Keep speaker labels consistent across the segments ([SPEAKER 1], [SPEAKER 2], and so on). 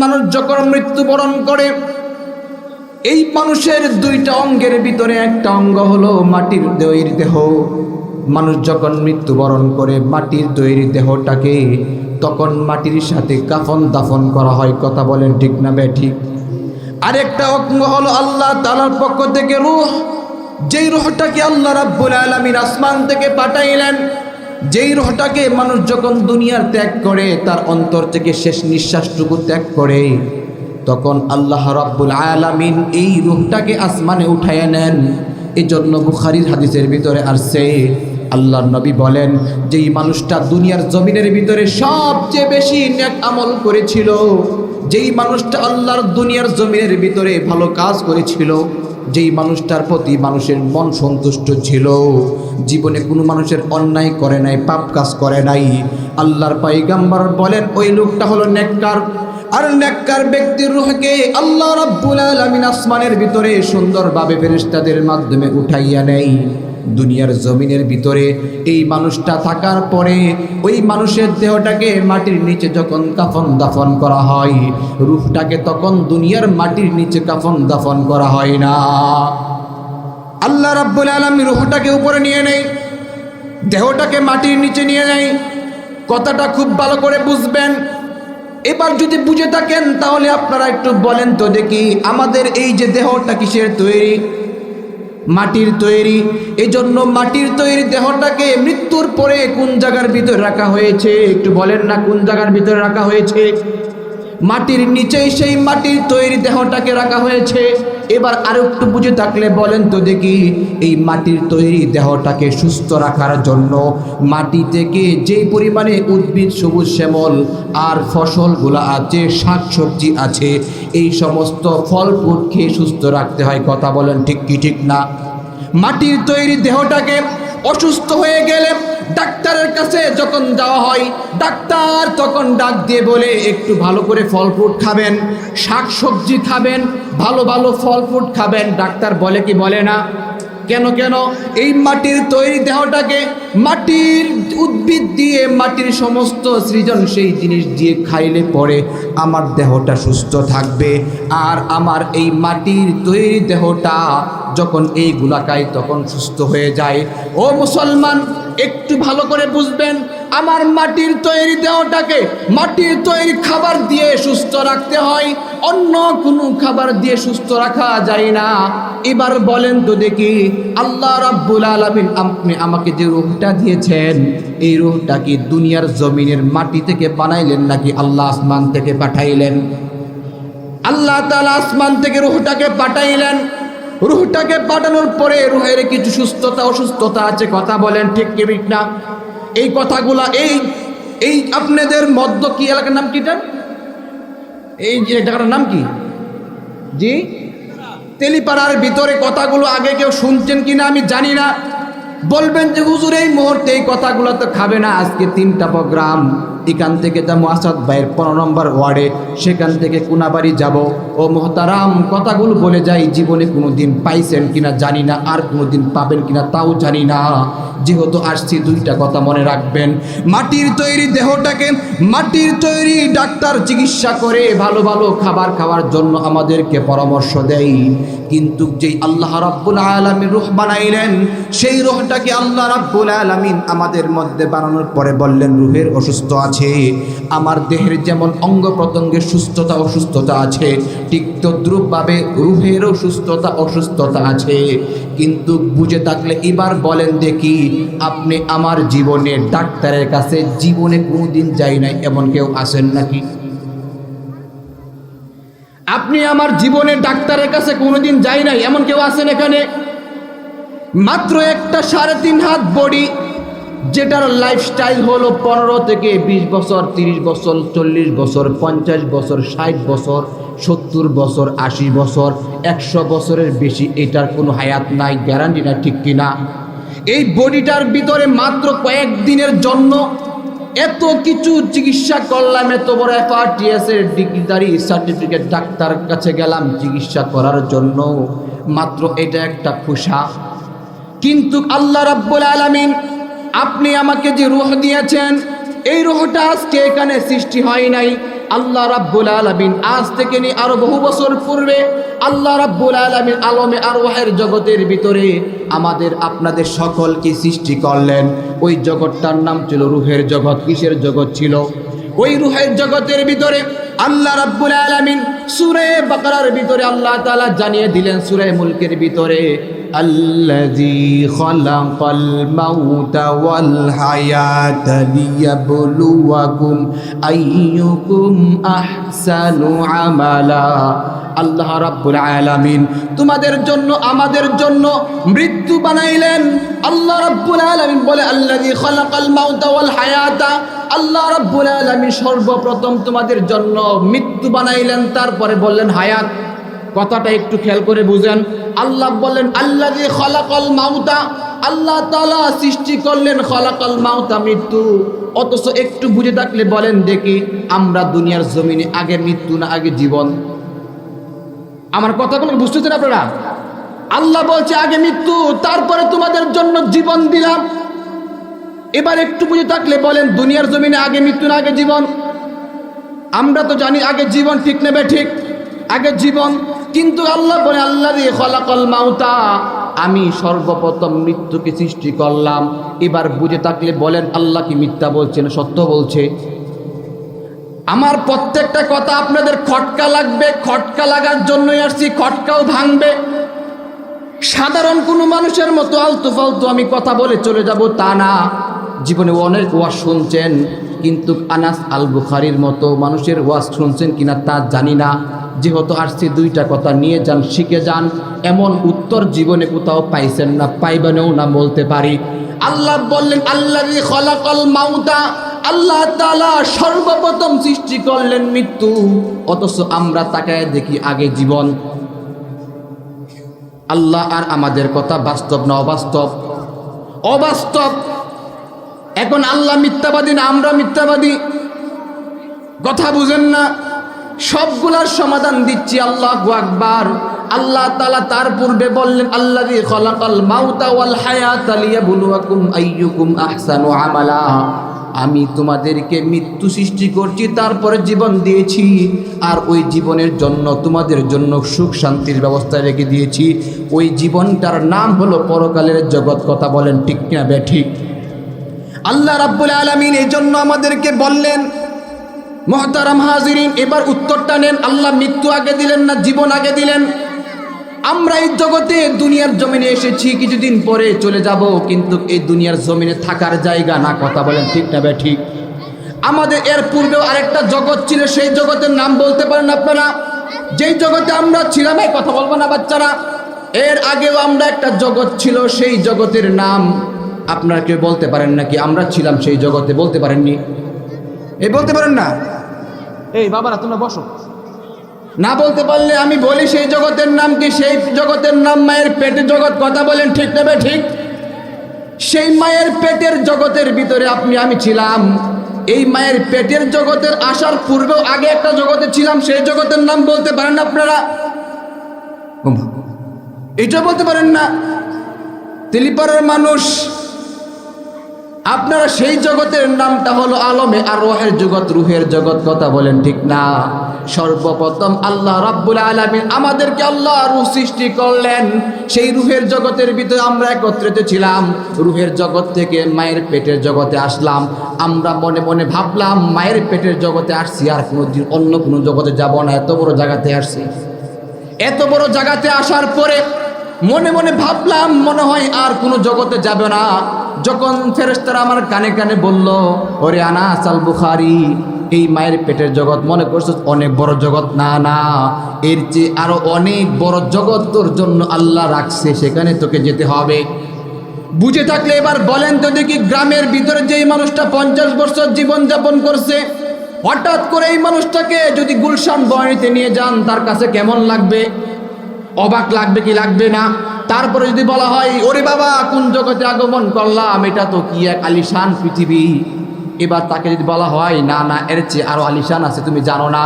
[SPEAKER 1] মানুষ যখন মৃত্যুবরণ করে, এই মানুষের দুইটা অঙ্গের ভিতরে একটা অঙ্গ হলো মাটির তৈরি দেহ। মানুষ যখন মৃত্যুবরণ করে মাটির তৈরি দেহটাকে তখন মাটির সাথে কাফন দাফন করা হয়। কথা বলেন ঠিক না বেঠিক? আরেকটা অঙ্গ হলো আল্লাহ তাআলার পক্ষ থেকে রূহ, যেই রূহটাকে আল্লাহ রাব্বুল আলামিন আসমান থেকে পাঠাইলেন। যেই রূহটাকে মানুষ যখন দুনিয়ার ত্যাগ করে, তার অন্তর থেকে শেষ নিঃশ্বাসটুকু ত্যাগ করে, তখন আল্লাহ রাব্বুল আলামিন এই রূহটাকে আসমানে উঠাইয়া নেন। এই জন্য বুখারীর হাদিসের ভিতরে আসছে, আল্লাহর নবী বলেন, যেই মানুষটা দুনিয়ার জমিনের ভিতরে সবচেয়ে বেশি নেক আমল করেছিল, যেই মানুষটা আল্লাহর দুনিয়ার জমিনের ভিতরে ভালো কাজ করেছিল, যেই মানুষটার প্রতি মানুষের মন সন্তুষ্ট ছিল, জীবনে কোনো মানুষের অন্যায় করে নাই, পাপ কাজ করে নাই, আল্লাহর পয়গম্বর বলেন ওই লোকটা হলো নেককার। আর নেককার ব্যক্তির রূহকে আল্লাহ রাব্বুল আলামিন আসমানের ভিতরে সুন্দরভাবে ফেরেশতাদের মাধ্যমে উঠাইয়া নেয় দুনিয়ার জমিনের ভিতরে। এই মানুষটা থাকার পরে ওই মানুষের দেহটাকে মাটির নিচে যখন কাফন দাফন করা হয়, রূহটাকে তখন দুনিয়ার মাটির নিচে কাফন দাফন করা হয় না। আল্লাহ রাব্বুল আলামিন রূহটাকে উপরে নিয়ে নেয়, দেহটাকে মাটির নিচে নিয়ে নেয়। কথাটা খুব ভালো করে বুঝবেন। এবার যদি বুঝে থাকেন তাহলে আপনারা একটু বলেন তো দেখি, আমাদের এই যে দেহটা কিসের তৈরি? মাটির তৈরি। এই জন্য মাটির তৈরি দেহটাকে মৃত্যুর পরে কোন জায়গার ভিতরে রাখা হয়েছে? একটু বলেন না, কোন জায়গার ভিতরে রাখা হয়েছে? মাটির নিচেই সেই মাটির তৈরি দেহটাকে রাখা হয়েছে। এবার আরো একটু বুঝে থাকলে বলেন তো দেখি, এই মাটির তৈরি দেহটাকে সুস্থ রাখার জন্য মাটি থেকে যে পরিমাণে উদ্ভিদ সবুজ শ্যামল আর ফসলগুলো আছে, শাকসবজি আছে, এই সমস্ত ফল ফ্রুট খেয়ে সুস্থ রাখতে হয়। কথা বলেন ঠিক কি ঠিক না? মাটির তৈরি দেহটাকে অসুস্থ হয়ে গেলে ডাক্তারের কাছে যখন যাওয়া হয়, ডাক্তার তখন ডাক দিয়ে বলে একটু ভালো করে ফল ফ্রুট খাবেন, শাক সবজি খাবেন, ভালো ভালো ফল ফ্রুট খাবেন। ডাক্তার বলে কি বলে না? কেন কেন? এই মাটির তৈরি দেহটাকে মাটির উদ্ভিদ দিয়ে, মাটির সমস্ত সৃজনশীল জিনিস দিয়ে খাইলে পরে আমার দেহটা সুস্থ থাকবে। আর আমার এই মাটির তৈরি দেহটা যখন এইগুলা খাই তখন সুস্থ হয়ে যায়। ও মুসলমান, একটু ভালো করে বুঝবেন, আমার মাটির তৈরি দেহটাকে মাটির তৈরি খাবার দিয়ে সুস্থ রাখতে হয়, অন্য কোনো খাবার দিয়ে সুস্থ রাখা যায় না। এবার বলেন তো দেখি, আল্লাহ রাব্বুল আলামিন আপনি আমাকে যে রূহটা দিয়েছেন, এই রূহটা কি দুনিয়ার জমিনের মাটি থেকে বানাইলেন নাকি আল্লাহ আসমান থেকে পাঠাইলেন? আল্লাহ তাআলা আসমান থেকে রূহটাকে পাঠাইলেন। রূহটাকে পাঠানোর পরে রূহের কিছু সুস্থতা অসুস্থতা আছে। কথা বলেন ঠিক কি ঠিক না? এই কথাগুলা এই আপনাদের মধ্য কি এলাকার নাম কিটা? এই যে জায়গাটার নাম কি? জি, তেলিপাড়ার ভিতরে কথাগুলো আগে কেউ শুনছেন কিনা আমি জানি না। বলবেন যে হুজুর এই মুহূর্তে এই কথাগুলো তো খাবে না, আজকে 3টা প্রোগ্রাম, এখান থেকে যাবো আসাদ ভাইয়ের 15 নম্বর ওয়ার্ডে, সেখান থেকে কোনাবাড়ি যাব। ও মোহতারাম, কথাগুলো বলে যাই, জীবনে কোনো দিন পাইছেন কিনা জানি না, আর কোনো দিন পাবেন কিনা তাও জানি না। যেহেতু আসছি, 2টা কথা মনে রাখবেন। মাটির তৈরি দেহটাকে মাটির তৈরি ডাক্তার চিকিৎসা করে ভালো ভালো খাবার খাওয়ার জন্য আমাদেরকে পরামর্শ দেয়, কিন্তু যেই আল্লাহ রাব্বুল আলামিন রূহ বানাইলেন, সেই রূহটাকে আল্লাহ রাব্বুল আলামিন আমাদের মধ্যে বানানোর পরে বললেন রূহের অসুস্থ আছে। আমার দেহের যেমন অঙ্গ প্রত্যঙ্গের সুস্থতা অসুস্থতা আছে, ঠিক তদ্রূপভাবে রূহেরও সুস্থতা অসুস্থতা আছে। কিন্তু বুঝে থাকলে এবার বলেন দেখি, আপনি আমার জীবনে ডাক্তারের কাছে জীবনে কোনোদিন যাই নাই এমন কেউ আছেন নাকি? আপনি আমার জীবনে ডাক্তারের কাছে কোনোদিন যাই নাই এমন কেউ আছেন এখানে? মাত্র একটা 3.5 হাত বডি, যেটার লাইফস্টাইল হলো 15 থেকে 20 বছর, 30 বছর, 40 বছর, 50 বছর, 60 বছর, 70 বছর, 80 বছর, 100 বছরের বেশি এটার কোনো হায়াত নাই, গ্যারান্টি না, ঠিক কিনা? এই বডিটার ভিতরে মাত্র কয়েকদিনের জন্য এত কিছু চিকিৎসা করলাম, এত বড় FRTS এর ডিগ্রিধারী সার্টিফিকেট ডাক্তার কাছে গেলাম চিকিৎসা করার জন্য, মাত্র এটা একটা ফুসা। কিন্তু আল্লাহ রাব্বুল আলামিন আপনি আমাকে যে রূহ দিয়েছেন, এই রূহটা আজকে এখানে সৃষ্টি হয় নাই, আল্লাহ রাব্বুল আলামিন আজ থেকে নিয়ে আরো বহু বছর পূর্বে আল্লাহ রাব্বুল আলামিন আলমে আরওয়াহের জগতের ভিতরে আমাদের আপনাদের সকলকে সৃষ্টি করলেন। ওই জগৎটার নাম ছিল রূহের জগৎ। কিসের জগৎ ছিল? ওই রূহের জগতের ভিতরে আল্লাহ রাব্বুল আলামিন সূরা বাকারার ভিতরে আল্লাহ তাআলা জানিয়ে দিলেন, সূরা মুলকের ভিতরে আল্লাযী খালাকাল মাউতা ওয়াল হায়াতা লিয়াবলুয়াকুম আইয়ুকুম আহসানু আমালা। আল্লাহ রাব্বুল আলামিন তোমাদের জন্য আমাদের জন্য মৃত্যু বানাইলেন। আল্লাহ রাব্বুল আলামিন বলে আল্লাযী খালাকাল মাউতা ওয়াল হায়াতা, আল্লাহ রাব্বুল আলামিন সর্বপ্রথম তোমাদের জন্য মৃত্যু বানাইলেন, তারপরে বললেন হায়াত। কথাটা একটু খেয়াল করে বুঝেন। আল্লাহ বললেন আল্লাযী খালাকাল মাউতা, আল্লাহ তাআলা সৃষ্টি করলেন খালাকাল মাউতা মৃত্যু। অথচ একটু বুঝে থাকলে বলেন দেখি, আমরা দুনিয়ার জমিনে আগে মৃত্যু না আগে জীবন? আমার কথাগুলো বুঝতেছেন আপনারা? আল্লাহ বলছে আগে মৃত্যু, তারপরে তোমাদের জন্য জীবন দিলাম। এবার একটু বুঝে থাকলে বলেন দুনিয়ার জমিনে আগে মৃত্যু না আগে জীবন? আমরা তো জানি আগে জীবন, ঠিক নেবে ঠিক, আগে জীবন। কিন্তু আল্লাহ বলে আল্লাযী খালাকাল মাউতা, আমি সর্বপ্রথম মৃত্যুকে সৃষ্টি করলাম। এবার বুঝে থাকলে বলেন আল্লাহ কি মিথ্যা বলছে না সত্য বলছে? আমার প্রত্যেকটা কথা আপনাদের খটকা লাগবে, খটকা লাগার জন্যই আসছি, খটকাও ভাঙবে। সাধারণ কোনো মানুষের মতো আলতু ফালতু আমি কথা বলে চলে যাব তা না। জীবনে অনেক ওয়াজ শুনছেন, কিন্তু আনাস আল বুখারীর মতো মানুষের ওয়াজ শুনছেন কিনা তা জানি না। যেহেতু আসছি দুইটা কথা নিয়ে যান, শিখে যান, এমন উত্তর জীবনে কোথাও পাইছেন না, পাইবেনও না বলতে পারি। আল্লাহ বললেন আল্লাযী খালাকাল মাউতা, আল্লাহ তাআলা সর্বপ্রথম সৃষ্টি করলেন মৃত্যু। অথচ আমরা তাকায় দেখি আগে জীবন। আল্লাহ আর আমাদের কথা বাস্তব না অবাস্তব? অবাস্তব। এখন আল্লাহ মিথ্যাবাদী না আমরা মিথ্যাবাদী? কথা বুঝেন না? সবগুলার সমাধান দিচ্ছি। আল্লাহু আকবার। আল্লাহ তাআলা তার পূর্বে বললেন আল্লাযী খালাকাল মাউতা ওয়াল হায়াতা লিয়াবলুয়াকুম আইয়ুকুম আহসানু আমালা। আমি তোমাদেরকে মৃত্যু সৃষ্টি করছি, তারপরে জীবন দিয়েছি, আর ওই জীবনের জন্য তোমাদের জন্য সুখ শান্তির ব্যবস্থা রেখে দিয়েছি। ওই জীবনটার নাম হলো পরকালের জগৎ। কথা বলেন ঠিক না বেঠিক? আল্লাহ রাব্বুল আলামিন এই জন্য আমাদেরকে বললেন। মুহতারাম হাজিরিন, এবার উত্তরটা নেন। আল্লাহ মৃত্যু আগে দিলেন না জীবন আগে দিলেন? আমরা এই জগতে দুনিয়ার জমিনে এসেছি, কিছুদিন পরে চলে যাব, কিন্তু এই দুনিয়ার জমিনে থাকার জায়গা না। কথা বলেন ঠিক না বেঠিক? আমাদের এর পূর্বেও আরেকটা জগৎ ছিল, সেই জগতের নাম বলতে পারেন আপনারা? যেই জগতে আমরা ছিলাম, এই কথা বলবো না বাচ্চারা, এর আগেও আমরা একটা জগৎ ছিল, সেই জগতের নাম আপনারা কেউ বলতে পারেন নাকি? আমরা ছিলাম সেই জগতে, বলতে পারেননি? এই বলতে পারেন না? এই বাবারা তোমরা বসো। না বলতে পারলে আমি বলি সেই জগতের নাম কি? সেই জগতের নাম মায়ের পেটের জগৎ। কথা বলেন ঠিক নেবে ঠিক? সেই মায়ের পেটের জগতের ভিতরে আপনি আমি ছিলাম। এই মায়ের পেটের জগতের আসার পূর্বেও আগে একটা জগতে ছিলাম, সেই জগতের নাম বলতে পারেন আপনারা? এটা বলতে পারেন না? তেলিপাড়ার মানুষ আপনারা, সেই জগতের নামটা হলো আলমে আর রুহের জগৎ, রুহের জগৎ। কথা বলেন ঠিক না? সর্বপ্রথম আল্লাহ রাব্বুল আলামিন আমাদেরকে আল্লাহ রূহ সৃষ্টি করলেন। সেই রুহের জগতের ভিতরে আমরা একত্রিত ছিলাম। রুহের জগৎ থেকে মায়ের পেটের জগতে আসলাম। আমরা মনে মনে ভাবলাম মায়ের পেটের জগতে আসছি, আর কোনোদিন অন্য কোনো জগতে যাব না, এত বড় জায়গাতে আসছি। এত বড় জায়গাতে আসার পরে মনে মনে ভাবলাম মনে হয় আর কোনো জগতে যাবে না। যখন ফেরেশতারা আমার কানে কানে বলল, ওরে আনাস আল বুখারী, এই মায়ের পেটের জগৎ মনে করছো অনেক বড় জগৎ? না না, এর চেয়ে আরো অনেক বড় জগৎ তোর জন্য আল্লাহ রাখছে, সেখানে তোকে যেতে হবে। বুঝে থাকলে এবার বলেন তো দেখি, গ্রামের ভিতরে যেই মানুষটা 50 বছর জীবনযাপন করছে, হঠাৎ করে এই মানুষটাকে যদি গুলশান বনানীতে নিয়ে যান, তার কাছে কেমন লাগবে? অবাক লাগবে কি লাগবে না? তারপরে যদি বলা হয়, ওরে বাবা কোন জগতে আগমন করলাম, এটা তো কি এক আলিশান পৃথিবী। এবার তাকে যদি বলা হয় না না, এর চেয়ে আরো আলিশান আছে, তুমি জানো না,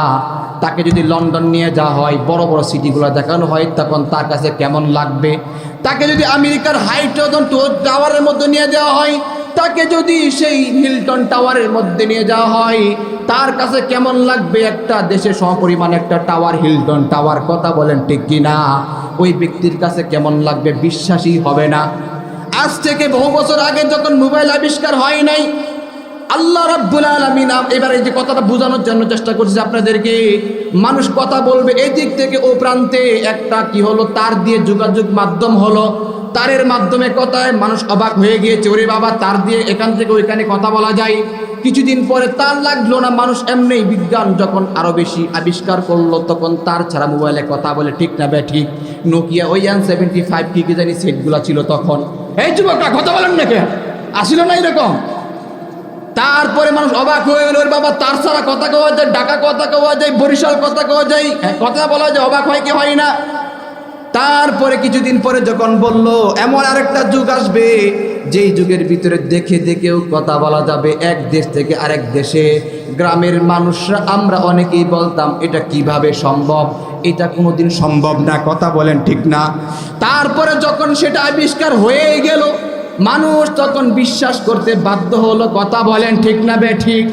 [SPEAKER 1] তাকে যদি লন্ডন নিয়ে যাওয়া হয়, বড় বড় সিটিগুলো দেখানো হয়, তখন তার কাছে কেমন লাগবে? তাকে যদি আমেরিকার হাইড্রোজেন টাওয়ারের মধ্যে নিয়ে যাওয়া হয়, তাকে যদি সেই হিলটন টাওয়ারের মধ্যে নিয়ে যাওয়া হয়, তার কাছে কেমন লাগবে একটা দেশে সমপরিমাণ একটা টাওয়ার, হিলটন টাওয়ার, কথা বলেন ঠিক কিনা? ওই ব্যক্তির কাছে কেমন লাগবে? বিশ্বাসই হবে না। আজ থেকে বহু বছর আগে যখন মোবাইল আবিষ্কার হয় নাই, আল্লাহ রাব্বুল আলামিন এবার এই যে কথাটা বোঝানোর জন্য চেষ্টা করছে আপনাদেরকে, মানুষ কথা বলবে এই দিক থেকে ও প্রান্তে, একটা কি হলো, তার দিয়ে যোগাযোগ মাধ্যম হলো, তারের মাধ্যমে কথায় মানুষ অবাক হয়ে গিয়েছে, ওরে বাবা, তার দিয়ে এখান থেকে ওইখানে কথা বলা যায়। কিছুদিন পরে তার লাগলো না, মানুষ এমনি বিজ্ঞান যখন আরো বেশি আবিষ্কার করলো, তখন তার ছাড়া মোবাইলে কথা বলে, ঠিক না বে ঠিক? নোকিয়া ওই N75 কি জানি সেটগুলো ছিল তখন। এই যুবকরা কথা বলেন না, কে আসিল না এরকম? তারপরে মানুষ অবাক হয়ে গেল, ওর বাবা, তার ছাড়া কথা কওয়া যায়, ঢাকা কথা কওয়া যায়, বরিশাল কথা কওয়া যায়, কথা বলা যায়, অবাক হয় কি হয় না? তারপরে কিছুদিন পরে যখন বলল এমন আরেকটা যুগ আসবে, যেই যুগের ভিতরে দেখে দেখেও কথা বলা যাবে এক দেশ থেকে আরেক দেশে। গ্রামের মানুষরা আমরা অনেকেই বলতাম এটা কিভাবে সম্ভব, এটা কোনোদিন সম্ভব না, কথা বলেন ঠিক না? তারপরে যখন সেটা আবিষ্কার হয়ে গেল, মানুষ তখন বিশ্বাস করতে বাধ্য হলো, কথা বলেন ঠিক না বে ঠিক?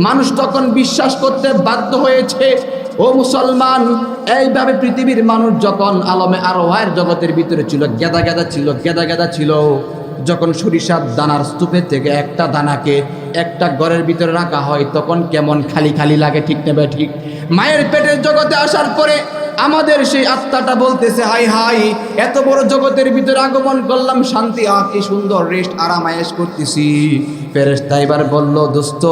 [SPEAKER 1] মানুষ তখন বিশ্বাস করতে বাধ্য হয়েছে। ও মুসলমান, এইভাবে পৃথিবীর মানুষ যখন আলমে আরোহের জগতের ভিতরে ছিল, গেদা গেদা ছিল, যখন সরিষার দানার স্তূপের থেকে একটা দানাকে একটা ঘরের ভিতরে রাখা হয়, তখন কেমন খালি খালি লাগে, ঠিক না বে ঠিক? মায়ের পেটের জগতে আসার পরে আমাদের সেই আত্মাটা বলতেছে, হাই হাই, এত বড় জগতের ভিতরে আগমন করলাম, শান্তি, কি সুন্দর রেস্ট, আরাম আয়েশ করতেছি। ফেরেশতা এবার বলল, দোস্ত,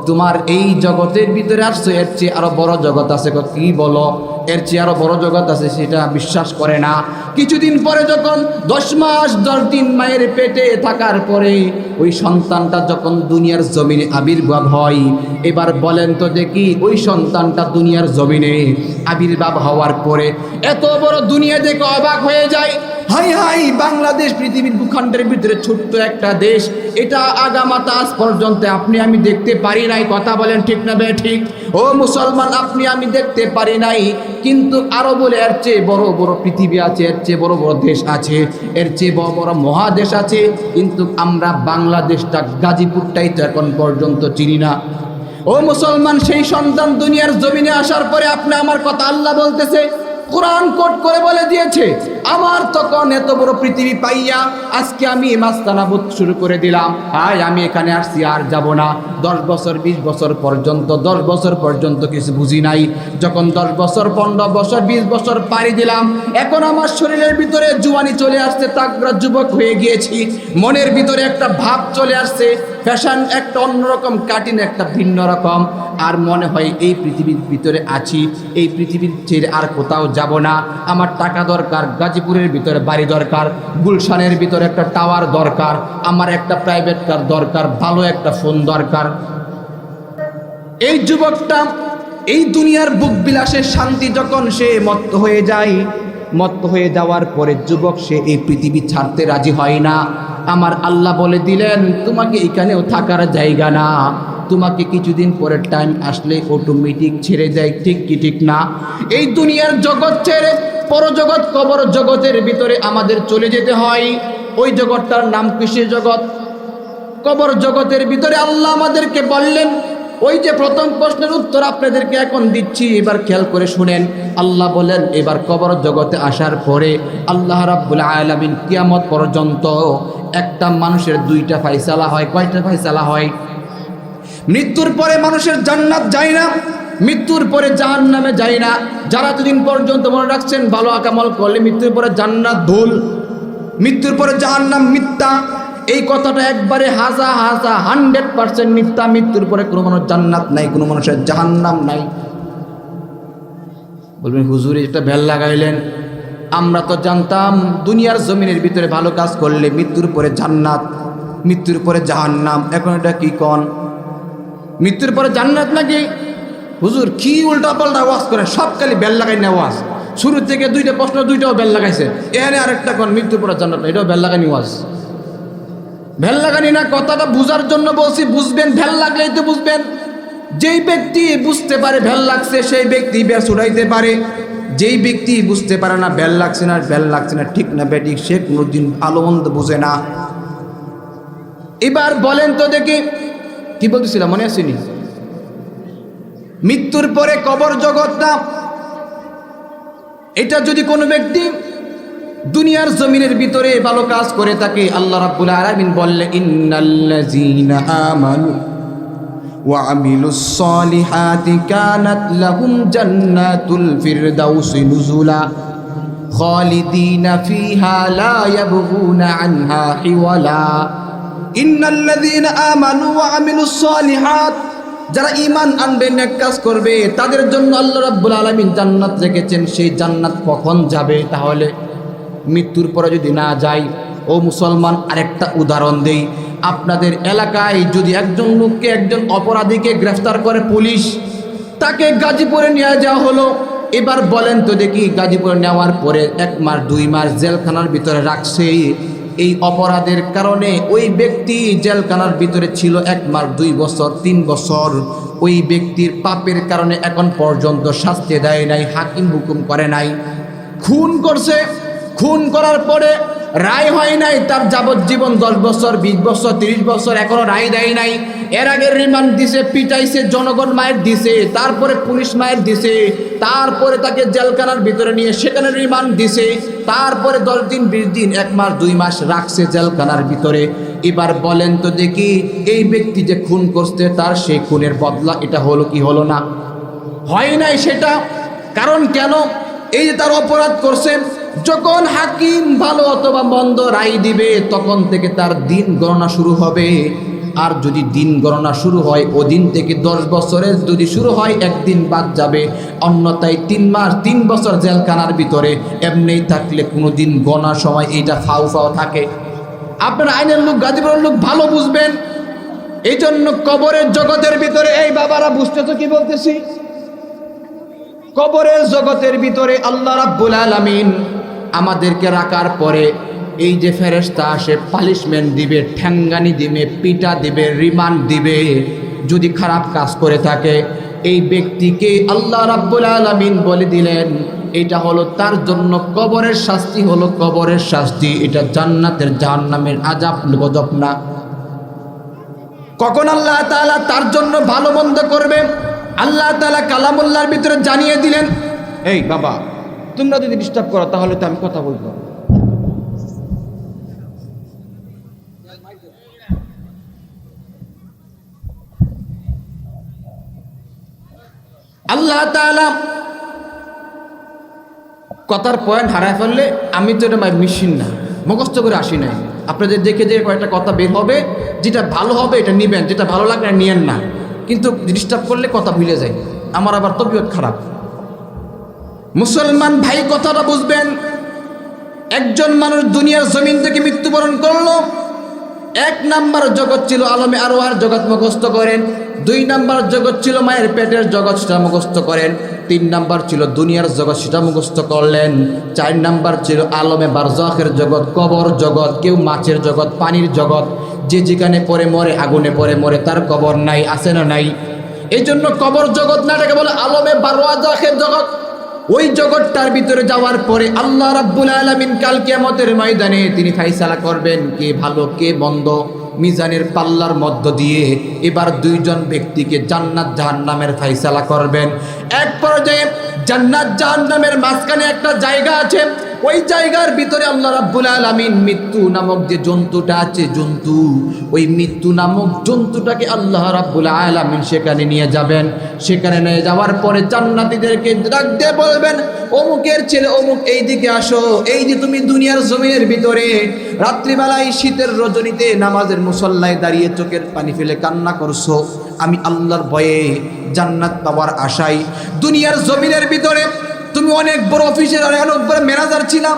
[SPEAKER 1] তোমার এই জগতের ভিতরে আসছো, এর চেয়ে আরো বড় জগৎ আছে। কি বলো? এর চেয়ে আরো বড় জগৎ আছে, সেটা বিশ্বাস করে না। কিছুদিন পরে যখন 10 মাস 10 দিন মায়ের পেটে থাকার পরে ওই সন্তানটা যখন দুনিয়ার জমিনে আবির্ভাব হয়, এবার বলেন তো দেখি, ওই সন্তানটা দুনিয়ার জমিনে আবির্ভাব হওয়ার পরে এত বড় দুনিয়া দেখে অবাক হয়ে যায়। হাই হাই, বাংলাদেশ পৃথিবীর ভূখণ্ডের ভিতরে ছোট্ট একটা দেশ, এটা আগামাতা আজ পর্যন্ত আপনি আমি দেখতে পারি নাই, কথা বলেন ঠিক না বে ঠিক? ও মুসলমান, আপনি আমি দেখতে পারি নাই, কিন্তু আরো বলে এর চেয়ে বড় বড় পৃথিবী আছে, এর চেয়ে বড় বড় দেশ আছে, এর চেয়ে বড় বড় মহাদেশ আছে, কিন্তু আমরা বাংলাদেশটা, গাজীপুরটাই তো এখন পর্যন্ত চিনি না। ও মুসলমান, সেই সন্তান দুনিয়ার জমিনে আসার পরে আপনি আমার কথা আল্লাহ বলতেছে, কোরআন কোট করে বলে দিয়েছে, আমার তখন এত বড় পৃথিবী পাইয়া আজকে আমি মাস্তানাবুদ শুরু করে দিলাম, হাই আমি এখানে আসছি, আর যাব না। 10 বছর 20 বছর পর্যন্ত, 10 বছর পর্যন্ত কিছু বুঝি নাই, যখন 10 বছর 15 বছর 20 বছর পাড়ি দিলাম, এখন আমার শরীরের ভিতরে জুয়ানি চলে আসছে, তাগড়া যুবক হয়ে গিয়েছি, মনের ভিতরে একটা ভাব চলে আসছে, ফ্যাশন একটা অন্যরকম, কাটিং একটা ভিন্ন রকম, আর মনে হয় এই পৃথিবীর ভিতরে আছি, এই পৃথিবীর ছেড়ে আর কোথাও যাব না। আমার টাকা দরকার, গাজীপুরের ভিতরে বাড়ি দরকার, গুলশানের ভিতরে একটা টাওয়ার দরকার, আমার একটা প্রাইভেট কার দরকার, ভালো একটা ফোন দরকার। এই যুবকটা এই দুনিয়ার বুক বিলাসের শান্তি যখন সে মত্ত হয়ে যায়, মত্ত হয়ে যাওয়ার পরে যুবক সে এই পৃথিবী ছাড়তে রাজি হয় না। আমার আল্লাহ বলে দিলেন, তোমাকে এখানেও থাকার জায়গা না, তোমাকে কিছুদিন পরে টাইম আসলে অটোমেটিক ছেড়ে যায়, ঠিক কি ঠিক না? এই দুনিয়ার জগৎ ছেড়ে পরজগৎ, কবর জগতের ভিতরে আমাদের চলে যেতে হয়। ওই জগৎটার নাম কিসের জগৎ? কবর জগতের ভিতরে আল্লাহ আমাদেরকে বললেন, ওই যে প্রথম প্রশ্নের উত্তর আপনাদেরকে এখন দিচ্ছি, এবার খেয়াল করে শুনেন। আল্লাহ বলেন, এবার কবর জগতে আসার পরে আল্লাহ রাব্বুল আলামিন কিয়ামত পর্যন্ত একটা মানুষের 2টা ফয়সালা হয়। কয়টা ফয়সালা হয়? মৃত্যুর পরে মানুষের জান্নাত যায় না, মৃত্যুর পরে জাহান্নামে যায় না। যারা এতদিন পর্যন্ত মনে রাখছেন ভালো আমল করলে মৃত্যুর পরে জান্নাত ধুল, মৃত্যুর পরে জাহান্নাম মিথ্যা, এই কথাটা একবারে 100% মিথ্যা। মৃত্যুর পরে কোনো মানুষ জান্নাত নাই, কোনো মানুষের জাহান্নাম নাই। বলবেন হুজুর এটা ভেল লাগাইলেন, আমরা তো জানতাম দুনিয়ার জমিনের ভিতরে ভালো কাজ করলে মৃত্যুর পরে জান্নাত, মৃত্যুর পরে জাহান্নাম, এখন এটা কি কন? মৃত্যুর পরে জান্নাত নাকি? হুজুর কি উল্টা পাল্টা ওয়াজ করে, সব খালি বেল লাগাই না ওয়াজ। শুরু থেকে 2টা প্রশ্ন, 2টাও বেল লাগাইছে, এখানে আরেকটা কোন মৃত্যুর পরে জান্নাত, এটাও বেল লাগানি ওয়াজ। ভেল লাগানি না, কথাটা বুঝার জন্য বলছি, বুঝবেন, ভেল লাগলেই তো বুঝবেন। যেই ব্যক্তি বুঝতে পারে ভেল লাগছে, সেই ব্যক্তি বেশ উড়াইতে পারে। যেই ব্যক্তি বুঝতে পারে না ভেল লাগছে না, ভেল লাগছে না, ঠিক না বেঠিক, সে কোনোদিন ভালো মন্দ বুঝে না। এবার বলেন তো দেখি, কি বলতেছিলাম মনে আসেনি? মৃত্যুর পরে কবর জগৎটা, এটা যদি কোনো ব্যক্তি দুনিয়ার জমিনের ভিতরে ভালো কাজ করে থাকে, আল্লাহ রাব্বুল আলামিন বললেন ইন্নাল্লাযীনা আমানু ওয়া আমিলুস সলিহাতি কানাত লাহুম জান্নাতুল ফিরদাউসি নুজুলা খালিদিনা ফিহা লা ইয়াবগুনা আনহা হিওয়ালা। ইন্নাল্লাযীনা আমানু ওয়া আমিলুস সলিহাত, যারা ঈমান আনবে, নেক কাজ করবে, তাদের জন্য আল্লাহ রাব্বুল আলামিন জান্নাত রেখেছেন। সেই জান্নাত কখন যাবে? তাহলে মৃত্যুর পরে যদি না যায়। ও মুসলমান, আরেকটা উদাহরণ দেই। আপনাদের এলাকায় যদি একজন লোককে, একজন অপরাধীকে গ্রেফতার করে পুলিশ, তাকে গাজীপুরে নিয়ে যাওয়া হলো। এবার বলেন তো দেখি, গাজীপুরে নেওয়ার পরে 1 মাস 2 মাস জেলখানার ভিতরে রাখছে। এই অপরাধের কারণে ওই ব্যক্তি জেলখানার ভিতরে ছিল 1 মাস 2 বছর 3 বছর। ওই ব্যক্তির পাপের কারণে এখন পর্যন্ত শাস্তি দেয় নাই, হাকিম হুকুম করে নাই। খুন করছে, খুন করার পরে রায় হয় নাই, তার যাবজ্জীবন 10 বছর 20 বছর 30 বছর, এখনো রায় দেয় নাই। এর আগে রিমান্ড দিছে, পিটাইছে, জনগণ মায়ের দিছে, তারপরে পুলিশ মায়ের দিছে, তারপরে তাকে জেলখানার ভিতরে নিয়ে সেখানে রিমান্ড দিছে, তারপরে 10 দিন 20 দিন 1 মাস 2 মাস রাখছে জেলখানার ভিতরে। এবার বলেন তো দেখি, এই ব্যক্তি যে খুন করছে তার সেই খুনের বদলা এটা হলো কি হলো না? হয় নাই সেটা। কারণ কেন? এই যে তার অপরাধ করছে, যখন হাকিম ভালো অথবা মন্দ রায় দিবে তখন থেকে তার দিন গণনা শুরু হবে। আর যদি দিন গণনা শুরু হয় ওদিন থেকে 10 বছরের যদি শুরু হয় একদিন বাদ যাবে, অন্যথায় 3 মাস 3 বছর জেলখানার ভিতরে এমনিই থাকলে কোনো দিন গণার সময় এইটা ফাউ ফাউ থাকে। আপনার আইনের লোক, গাজীপুরের লোক ভালো বুঝবেন। এই জন্য কবরের জগতের ভিতরে, এই বাবারা বুঝতেছো কি বলতেছি? কবরের জগতের ভিতরে আল্লাহ রাব্বুল আলামিন আমাদেরকে রাখার পরে এই যে ফেরেশতা আসে, পানিশমেন্ট দিবে, ঠ্যাঙ্গানি দিবে, পিটা দিবে, রিমান্ড দিবে। যদি খারাপ কাজ করে থাকে এই ব্যক্তিকে আল্লাহ রাব্বুল আলামিন বলে দিলেন এটা হলো তার জন্য কবরের শাস্তি, হলো কবরের শাস্তি, এটা জান্নাতের জাহান্নামের আযাব গজব না। কখন আল্লাহ তাআলা তার জন্য ভালো মন্দ করবে আল্লাহ তাআলা কালামুল্লাহর ভিতরে জানিয়ে দিলেন। এই বাবা, তোমরা যদি ডিস্টার্ব করো তাহলে তো আমি কথা বলবো। আল্লাহ তাআলা কথার পয়েন্ট হারায় ফেললে, আমি তো এটা মেশিন না, মুখস্থ করে আসি নাই। আপনাদের দেখে যে কয়েকটা কথা বের হবে, যেটা ভালো হবে এটা নিবেন, যেটা ভালো লাগবে নিয়েন না। কিন্তু ডিস্টার্ব করলে কথা ভুলে যায়। আমার আবার তবিয়ত খারাপ। মুসলমান ভাই কথাটা বুঝবেন। একজন মানুষ দুনিয়ার জমিন থেকে মৃত্যুবরণ করলো, 1 নাম্বার জগৎ ছিল আলমে আরওয়ার জগৎ মুখস্থ করেন, 2 নাম্বার জগৎ ছিল মায়ের পেটের জগৎ, সেটা মুখস্থ করেন, 3 নাম্বার ছিল দুনিয়ার জগৎ, সেটা মুখস্থ করলেন, 4 নাম্বার ছিল আলমে বারজাখের জগৎ, কবর জগৎ, কেউ মাছের জগৎ, পানির জগৎ, যে যেখানে পড়ে মরে, আগুনে পড়ে মরে, তার কবর নাই, আছে না নাই? এই জন্য কবর জগৎ না, এটাকে বলে আলমে বারজাখের জগৎ। ওই জগৎটার ভিতরে যাওয়ার পরে আল্লাহ রাব্বুল আলামিন কাল কিয়ামতের ময়দানে তিনি ফায়সালা করবেন কে ভালো কে মন্দ। মিজানের পাল্লার মধ্য দিয়ে এবার 2 জন ব্যক্তিকে জান্নাত জাহান্নামের ফায়সালা করবেন। এক পর্যায়ে জান্নাত জাহান্নামের মাঝখানে একটা জায়গা আছে, ওই জায়গার ভিতরে আল্লাহ রাব্বুল আলামিন মৃত্যু নামক যে জন্তুটা আছে, জন্তু, ওই মৃত্যু নামক জন্তুটাকে আল্লাহ রাব্বুল আলামিন সেখানে নিয়ে যাবেন। সেখানে নিয়ে যাওয়ার পরে জান্নাতীদেরকে ডাক দিয়ে বলবেন, অমুকের ছেলে অমুক, এই দিকে আসো। এই যে তুমি দুনিয়ার জমিনের ভিতরে রাত্রিবেলায় শীতের রজনীতে নামাজের মুসল্লায় দাঁড়িয়ে চোখের পানি ফেলে কান্না করছো, আমি আল্লাহর ভয়ে জান্নাত পাওয়ার আশায় দুনিয়ার জমিনের ভিতরে তুমি অনেক বড় অফিসের অনেক বড় ম্যানেজার ছিলাম,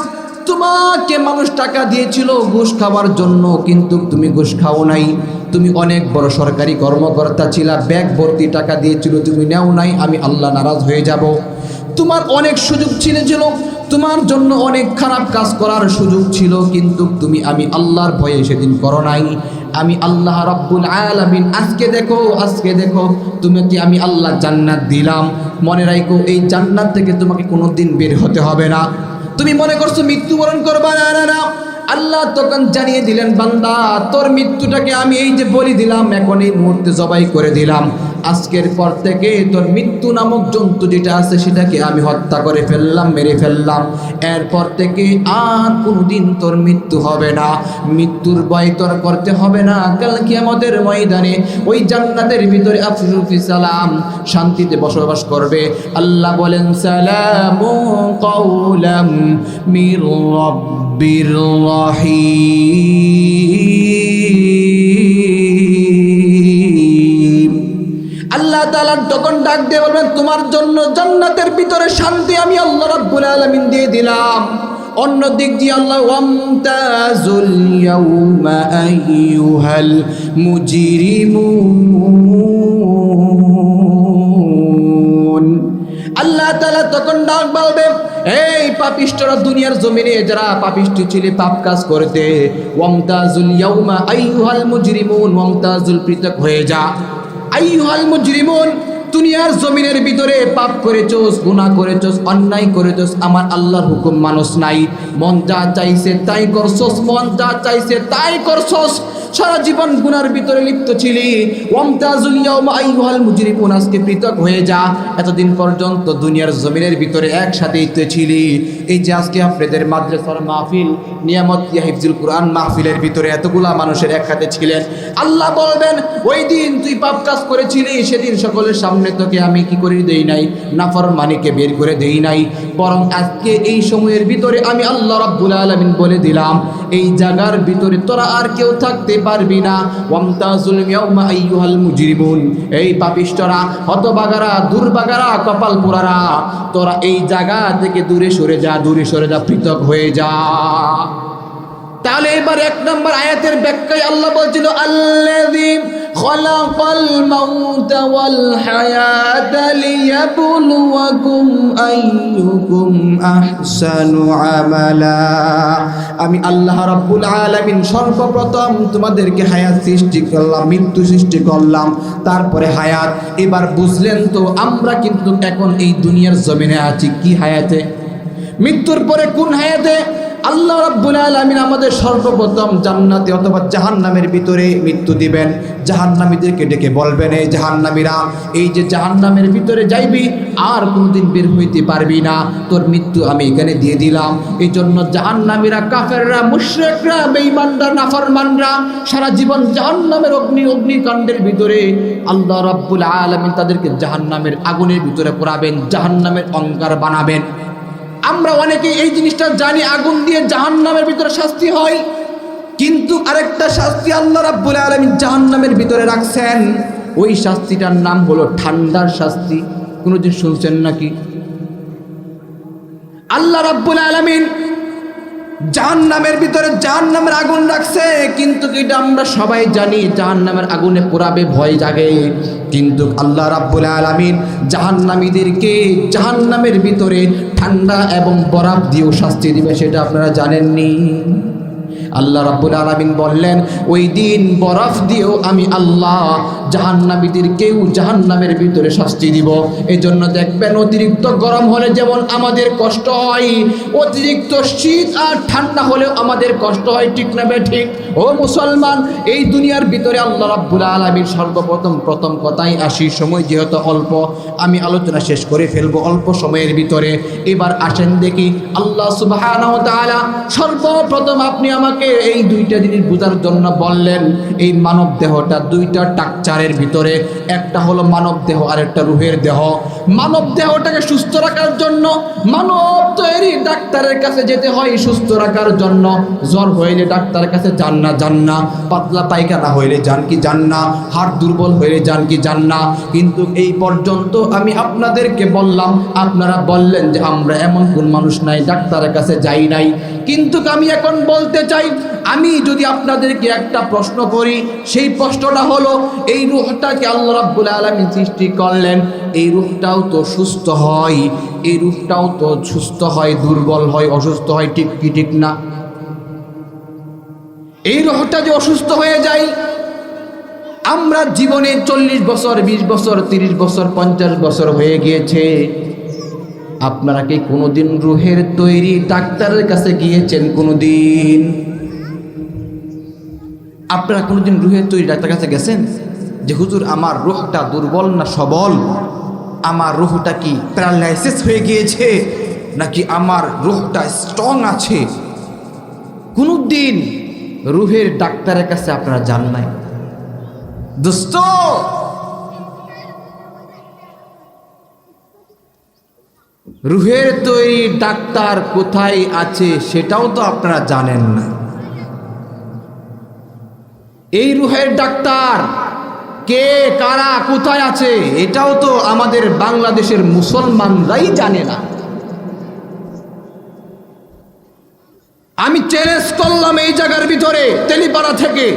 [SPEAKER 1] তোমাকে মানুষ টাকা দিয়েছিল ঘুষ খাওয়ার জন্য, কিন্তু তুমি ঘুষ খাও নাই। তুমি অনেক বড় সরকারি কর্মকর্তা ছিলা, ব্যাগ ভর্তি টাকা দিয়েছিল, তুমি নেও নাই, আমি আল্লাহ নারাজ হয়ে যাব। তোমার অনেক সুযোগ ছিল, তোমার জন্য অনেক খারাপ কাজ করার সুযোগ ছিল, কিন্তু তুমি আমি আল্লাহর ভয়ে সেদিন করো নাই। আমি আল্লাহ রাব্বুল আলামিন আজকে দেখো তোমাকে আমি আল্লাহ জান্নাত দিলাম। মনে রাখো এই জান্নাত থেকে তোমাকে কোনোদিন বের হতে হবে না। তুমি মনে করছো মৃত্যুবরণ করবা, না না না, আল্লাহ তখন জানিয়ে দিলেন, বান্দা তোর মৃত্যুটাকে আমি এই যে বলি দিলাম, এখন এই মুহূর্তে জবাই করে দিলাম। আজকের পর থেকে তোর মৃত্যু নামক জন্তু যেটা আছে সেটাকে আমি হত্যা করে ফেললাম, মেরে ফেললাম। এরপর থেকে আর কোনোদিন তোর মৃত্যু হবে না, মৃত্যুর ভয় তোর করতে হবে না। কাল কিয়ামতের ময়দানে ওই জান্নাতের ভিতরে আফসুফি সালাম শান্তিতে বসবাস করবে। আল্লাহ বলেন, সালামু কাওলাম মির রাব্বির রহিম। আল্লাহ তাআলা তখন ডাক দিয়ে বলবেন, তোমার জন্য জান্নাতের ভিতরে শান্তি আমি আল্লাহ রাব্বুল আলামিন দিয়ে দিলাম। অন্য দিক দিয়ে আল্লাহ, ওয়ামতাজুল ইয়াউমা আইয়ুহাল মুজরিমুন। আল্লাহ তাআলা তখন ডাক বলবে, এই পাপিষ্ঠরা, দুনিয়ার জমিনে যারা পাপিষ্ঠ ছিলে, পাপ কাজ করতে, ওয়ামতাজুল ইয়াউমা আইয়ুহাল মুজরিমুন, ওয়ামতাজুল পৃথক হয়ে যা, আইয়ুহাল মুজরিমুন, দুনিয়ার জমিনের ভিতরে পাপ করেছস, গুনাহ করেছস, অন্যায় করেছস, আমার আল্লাহর হুকুম মানুষ নাই, মন যা চাইছে তাই করছস, মন যা চাইছে তাই করছস, সারা জীবন গুনার ভিতরে লিপ্ত ছিলি। ওয়ামতাজুল ইয়াউমা আইয়ুহাল মুজরিমুন, আজকে পৃথক হয়ে যা। এতদিন পর্যন্ত দুনিয়ার জমিনের ভিতরে একসাথেই তো ছিলি। এই যে আজকে আপনাদের মাদ্রাসার মাহফিল, নিয়ামত হিফজুল কুরআন মাহফিলের ভিতরে এতগুলা মানুষের একসাথে ছিলেন। আল্লাহ বলবেন, ওই দিন তুই পাপ কাজ করেছিলি, সেদিন সকলের সামনে তোকে আমি কি করে দেই নাই, নাফরমানিকে বের করে দেই নাই, বরং আজকে এই সময়ের ভিতরে আমি আল্লাহ রাব্বুল আলামিন বলে দিলাম, এই জায়গার ভিতরে তোরা আর কেউ থাকতে পারবি না। ওয়ামতাজুল ইয়াউমা আইয়ুহাল মুজরিমুন, এই পাপিষ্ঠরা, হতভাগারা, দুর্ভাগারা, কপাল পোড়ারা, তোরা এই জায়গা থেকে দূরে সরে যা, দূরে সরে যা, পৃথক হয়ে যা। তাহলে এবার এক নম্বর আয়াতের ব্যাখ্যায় আল্লাহ বলছিল, আল্লাযী খালাকাল মাউতা ওয়াল হায়াতা লিয়াবলুয়াকুম আইয়ুকুম আহসানু আমালা। আমি আল্লাহ রাব্বুল আলামিন সর্বপ্রথম তোমাদেরকে হায়াত সৃষ্টি করলাম, মৃত্যু সৃষ্টি করলাম, তারপরে হায়াত। এবার বুঝলেন তো আমরা কিন্তু এখন এই দুনিয়ার জমিনে আছি কি হায়াতে? মৃত্যুর পরে কোন হায়াতে? আল্লাহ রাব্বুল আলামিন আমাদের সর্বপ্রথম জান্নাতে অথবা জাহান্নামের ভিতরে মৃত্যু দিবেন। জাহান্নামীদেরকে ডেকে বলবেন, এই জাহান্নামীরা, এই যে জাহান্নামের ভিতরে যাইবি, আর কোনোদিন বের হইতে পারবি না, তোর মৃত্যু আমি এখানে দিয়ে দিলাম। এই জন্য জাহান্নামীরা, কাফেররা, মুশরিকরা, বেঈমানরা, নাফরমানরা সারা জীবন জাহান্নামের অগ্নিকাণ্ডের ভিতরে আল্লাহ রাব্বুল আলামিন তাদেরকে জাহান্নামের আগুনের ভিতরে পোড়াবেন, জাহান্নামের অঙ্গার বানাবেন। আমরা অনেকে এই জিনিসটা জানি, আগুন দিয়ে জাহান্নামের ভিতরে শাস্তি হয়, কিন্তু আরেকটা শাস্তি আল্লাহ রাব্বুল আলামিন জাহান্নামের ভিতরে রাখছেন। ওই শাস্তিটার নাম হলো ঠান্ডার শাস্তি। কোনোদিন শুনছেন নাকি? আল্লাহ রাব্বুল আলামিন জাহান্নামের ভিতরে জাহান্নামের আগুন রাখছে, কিন্তু এটা আমরা সবাই জানি জাহান্নামের আগুনে পোড়াবে, ভয় জাগে। কিন্তু আল্লাহ রাব্বুল আলামিন জাহান্নামীদেরকে জাহান্নামের ভিতরে ঠান্ডা এবং বরফ দিয়েও শাস্তি দিবে, সেটা আপনারা জানেননি? আল্লাহ রাব্বুল আলামিন বললেন, ওই দিন বরফ দিয়েও আমি আল্লাহ জাহান্নামীদেরকেও জাহান্নামের ভিতরে শাস্তি দিব। এই জন্য দেখবেন অতিরিক্ত গরম হলে যেমন আমাদের কষ্ট হয়, অতিরিক্ত শীত আর ঠান্ডা হলেও আমাদের কষ্ট হয়, ঠিক না ঠিক? ও মুসলমান, এই দুনিয়ার ভিতরে আল্লাহ রাব্বুল আলামিন প্রথম কথাই আসি, সময় যেহেতু অল্প, আমি আলোচনা শেষ করে ফেলবো অল্প সময়ের ভিতরে। এবার আসেন দেখি, আল্লাহ সুবহানাহু ওয়া তাআলা সর্বপ্রথম আপনি আমাকে এই দুইটা জিনিস বোঝার জন্য বললেন। এই মানব দেহটা দুইটা স্ট্রাকচারের ভিতরে, একটা হলো মানব দেহ আর একটা রূহের দেহ। মানব দেহটাকে সুস্থ রাখার জন্য মানব তৈরি ডাক্তারের কাছে যেতে হয় সুস্থ রাখার জন্য। জ্বর হইলে ডাক্তারের কাছে যান না, পাতলা পায়খানা হইলে যান কি যান না, হাড় দুর্বল হইলে যান কি যান না। কিন্তু এই পর্যন্ত আমি আপনাদেরকে বললাম, আপনারা বললেন যে আমরা এমন কোন মানুষ নাই ডাক্তারের কাছে যাই নাই। কিন্তু আমি এখন বলতে চাই, আমি যদি আপনাদেরকে একটা প্রশ্ন করি, সেই প্রশ্নটা হলো, এই রূহটাকে আল্লাহ রাব্বুল আলামিন সৃষ্টি করলেন, এই রূহটাও তো সুস্থ হয়, এই রূহটাও তো সুস্থ হয়, দুর্বল হয়, অসুস্থ হয়, ঠিক কি ঠিক না? এই রূহটা যে অসুস্থ হয়ে যায়, আমরা জীবনে 40 বছর, 20 বছর, 30 বছর, 50 বছর হয়ে গিয়েছে, আপনারা কি কোনোদিন রূহের তৈরি ডাক্তারের কাছে গিয়েছেন? কোনোদিন? আপনারা কোনোদিন রুহের তৈরি ডাক্তার কাছে গেছেন যে হুজুর আমার রুহটা দুর্বল না সবল, আমার রুহটা কি প্যারালাইসিস হয়ে গিয়েছে নাকি আমার রুহটা স্ট্রং আছে? কোনোদিন রুহের ডাক্তারের কাছে আপনারা যান নাই? দোস্ত, রুহের তৈরি ডাক্তার কোথায় আছে সেটাও তো আপনারা জানেন না। এই রুহের ডাক্তার কে, কারা, কোথায় আছে এটাও তো আমাদের বাংলাদেশের মুসলমানরাই জানে না। আমি চ্যালেঞ্জ করলাম এই জায়গার ভিতরে তেলিপাড়া থেকে,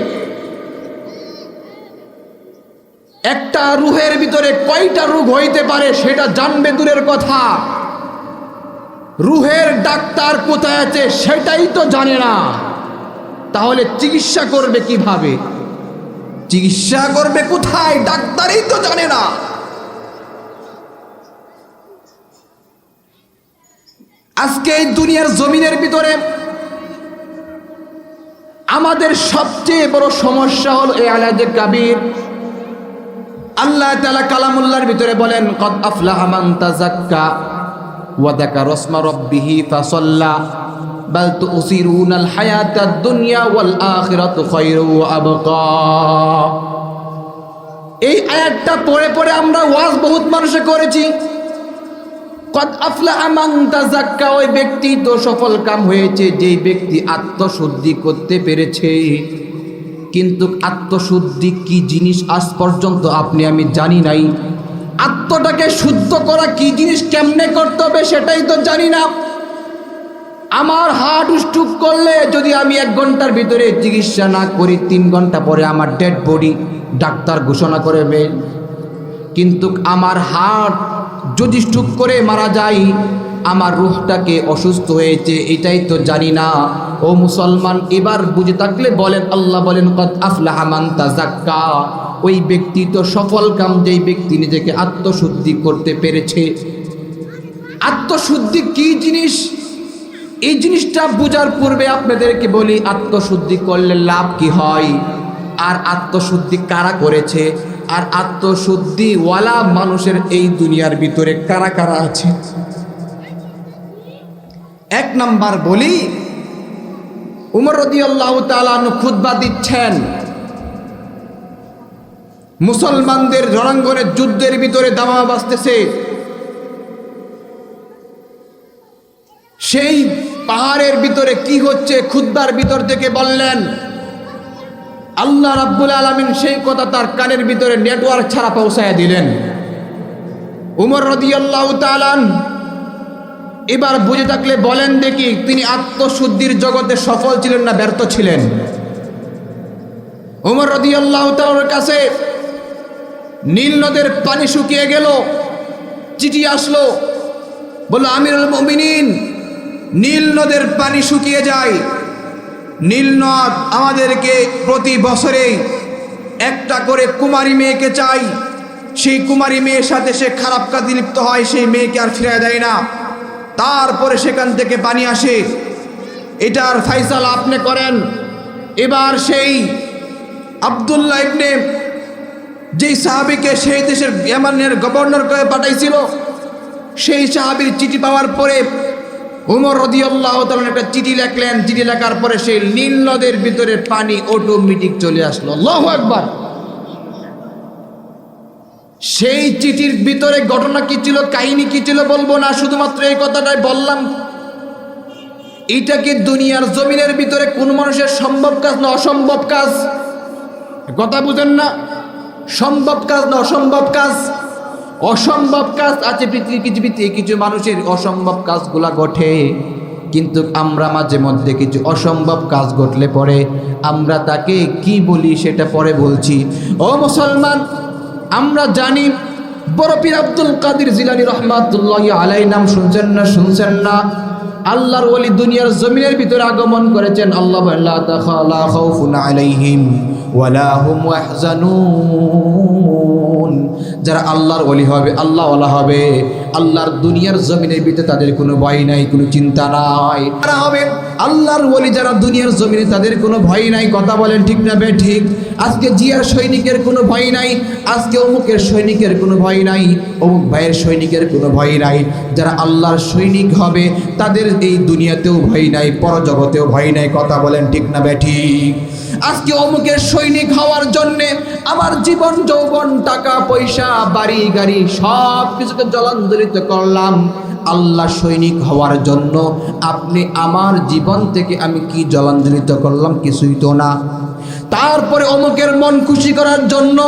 [SPEAKER 1] একটা রুহের ভিতরে কয়টা রোগ হইতে পারে সেটা জানবে দূরের কথা, রুহের ডাক্তার কোথায় আছে সেটাই তো জানে না। তাহলে চিকিৎসা করবে কিভাবে? চিকিৎসা করবে কোথায়? ডাক্তারই তো জানে না। আজকে এই দুনিয়ার জমিনের ভিতরে আমাদের সবচেয়ে বড় সমস্যা হলো এই আলাজে কাবির। আল্লাহ তাআলা কালামুল্লাহর ভিতরে বলেন, কদ আফলাহা মান তাযাক্কা ওয়া যাকারা ইসমা রাব্বিহি ফাসাল্লা বাল তুসিরুনাল হায়াতাদ দুনিয়া ওয়াল আখিরাতু খায়রু ওয়া আবকা। এই আয়াতটা পড়ে পড়ে আমরা ওয়াজ বহুত মানুষে করেছি। কদ আফলাহা মান তাযাক্কা, ওই ব্যক্তি তো সফল কাম হয়েছে যেই ব্যক্তি আত্মশুদ্ধি করতে পেরেছে। কিন্তু আত্মশুদ্ধি কি জিনিস আজ পর্যন্ত আপনি আমি জানি নাই। আত্মটাকে শুদ্ধ করা কি জিনিস, কেমনে করতে হবে সেটাই তো জানি না। আমার হার্ট স্ট্রোক করলে যদি আমি 1 ঘন্টার ভিতরে চিকিৎসা না করি, 3 ঘন্টা পরে আমার ডেড বডি ডাক্তার ঘোষণা করবে। কিন্তু আমার হার্ট যদি স্ট্রোক করে মারা যায়, আমার রূহটাকে অসুস্থ হয়েছে এটাই তো জানি না। ও মুসলমান, এবার বুঝে থাকলে বলেন, আল্লাহ বলেন কদ আফলাহা মান তাযাক্কা, ওই ব্যক্তি তো সফল কাম যেই ব্যক্তি নিজেকে আত্মশুদ্ধি করতে পেরেছে। আত্মশুদ্ধি কি জিনিস, এই জিনিসটা বোঝার পূর্বে আপনাদেরকে বলি আত্মশুদ্ধি করলে লাভ কি হয়, আর আত্মশুদ্ধি কারা করেছে, আর আত্মশুদ্ধি ওয়ালা মানুষের এই দুনিয়ার ভিতরে কারা কারা আছে। 1 নাম্বার বলি, উমর রাদিয়াল্লাহু তাআলা আনহু খুতবা দিচ্ছেন, মুসলমানদের রণাঙ্গনে যুদ্ধের ভিতরে দামামা বাজতেছে। সেই পাহাড়ের ভিতরে কি হচ্ছে খুতবার ভিতর থেকে বললেন। আল্লাহ রাব্বুল আলামিন সেই কথা তার কানের ভিতরে নেটওয়ার্ক ছাড়া পৌঁছায় দিলেন। উমর রাদিয়াল্লাহু তাআলা এবার বুঝে থাকলে বলেন দেখি, তিনি আত্মশুদ্ধির জগতে সফল ছিলেন না ব্যর্থ ছিলেন? উমর রাদিয়াল্লাহু তাআলার কাছে নীল নদের পানি শুকিয়ে গেল, চিঠি আসলো, বলল আমিরুল মুমিনিন, নীল নদের পানি শুকিয়ে যায়। নীল নদ আমাদেরকে প্রতি বছরেই একটা করে কুমারী মেয়েকে চাই। সেই কুমারী মেয়ের সাথে সে খারাপ কাজে লিপ্ত হয়, সেই মেয়েকে আর ফিরিয়ে দেয় না, তারপরে সেখান থেকে পানি আসে। এটার ফয়সালা আপনি করেন। এবার সেই আব্দুল্লাহ ইবনে, যেই সাহাবীকে সেই দেশের ইয়ামানের গভর্নর করে পাঠাইছিল, সেই সাহাবীর চিঠি পাওয়ার পরে উমর রাদিয়াল্লাহু তাআলা একটা চিঠি লিখলেন। চিঠি লেখার পরে সেই নীল নদের ভিতরে পানি অটোমেটিক চলে আসলো। আল্লাহু আকবার। সেই চিঠির ভিতরে ঘটনা কি ছিল, কাহিনী কি ছিল বলবো না, শুধুমাত্র এই কথাটাই বললাম। এটা কি দুনিয়ার জমিনের ভিতরে কোন মানুষের সম্ভব কাজ না অসম্ভব কাজ? কথা বুঝেন না? সম্ভব কাজ না অসম্ভব কাজ? অসম্ভব কাজ আছে পৃথিবীতে, কিছু মানুষের অসম্ভব কাজগুলা ঘটে। কিন্তু আমরা মাঝে মধ্যে কিছু অসম্ভব কাজ ঘটলে পরে আমরা তাকে কি বলি সেটা পরে বলছি। ও মুসলমান, আমরা জানি বড় পীর আব্দুল কাদের জিলানী রাহমাতুল্লাহি আলাইহি নাম শুনছেন না? শুনছেন না? আল্লাহর ওলি দুনিয়ার জমিনের ভিতরে আগমন করেছেন। আল্লাহ বলেন লা তাখালা খাউফুন আলাইহিম ওয়ালা হুম ইয়াহজানুন। যারা আল্লাহর ওলি হবে, আল্লাহ ওয়ালা হবে, আল্লাহর দুনিয়ার জমিনের ভিতরে তাদের কোনো ভয় নাই, কোনো চিন্তা নাই। তারা হবে আল্লাহর ওলি যারা দুনিয়ার জমিনে, তাদের কোনো ভয় নাই। কথা বলেন ঠিক না বে ঠিক? আজকে জিয়ার সৈনিকের কোনো ভয় নাই, আজকে অমুকের সৈনিকের কোনো ভয় নাই, অমুক ভাইয়ের সৈনিকের কোনো ভয় নাই। যারা আল্লাহর সৈনিক হবে তাদের এই দুনিয়াতেও ভয় নাই, পরজগতেও ভয় নাই। কথা বলেন ঠিক না বে ঠিক? আজকে অমুকের সৈনিক হওয়ার জন্যে আমার জীবন যৌবন টাকা পয়সা বাড়ি গাড়ি সব কিছুকে জলাঞ্জলিত করলাম। আল্লাহ সৈনিক হওয়ার জন্য আপনি আমার জীবন থেকে আমি কি জলাঞ্জলিত করলাম? কিছুই তো না। তারপরে অমুকের মন খুশি করার জন্য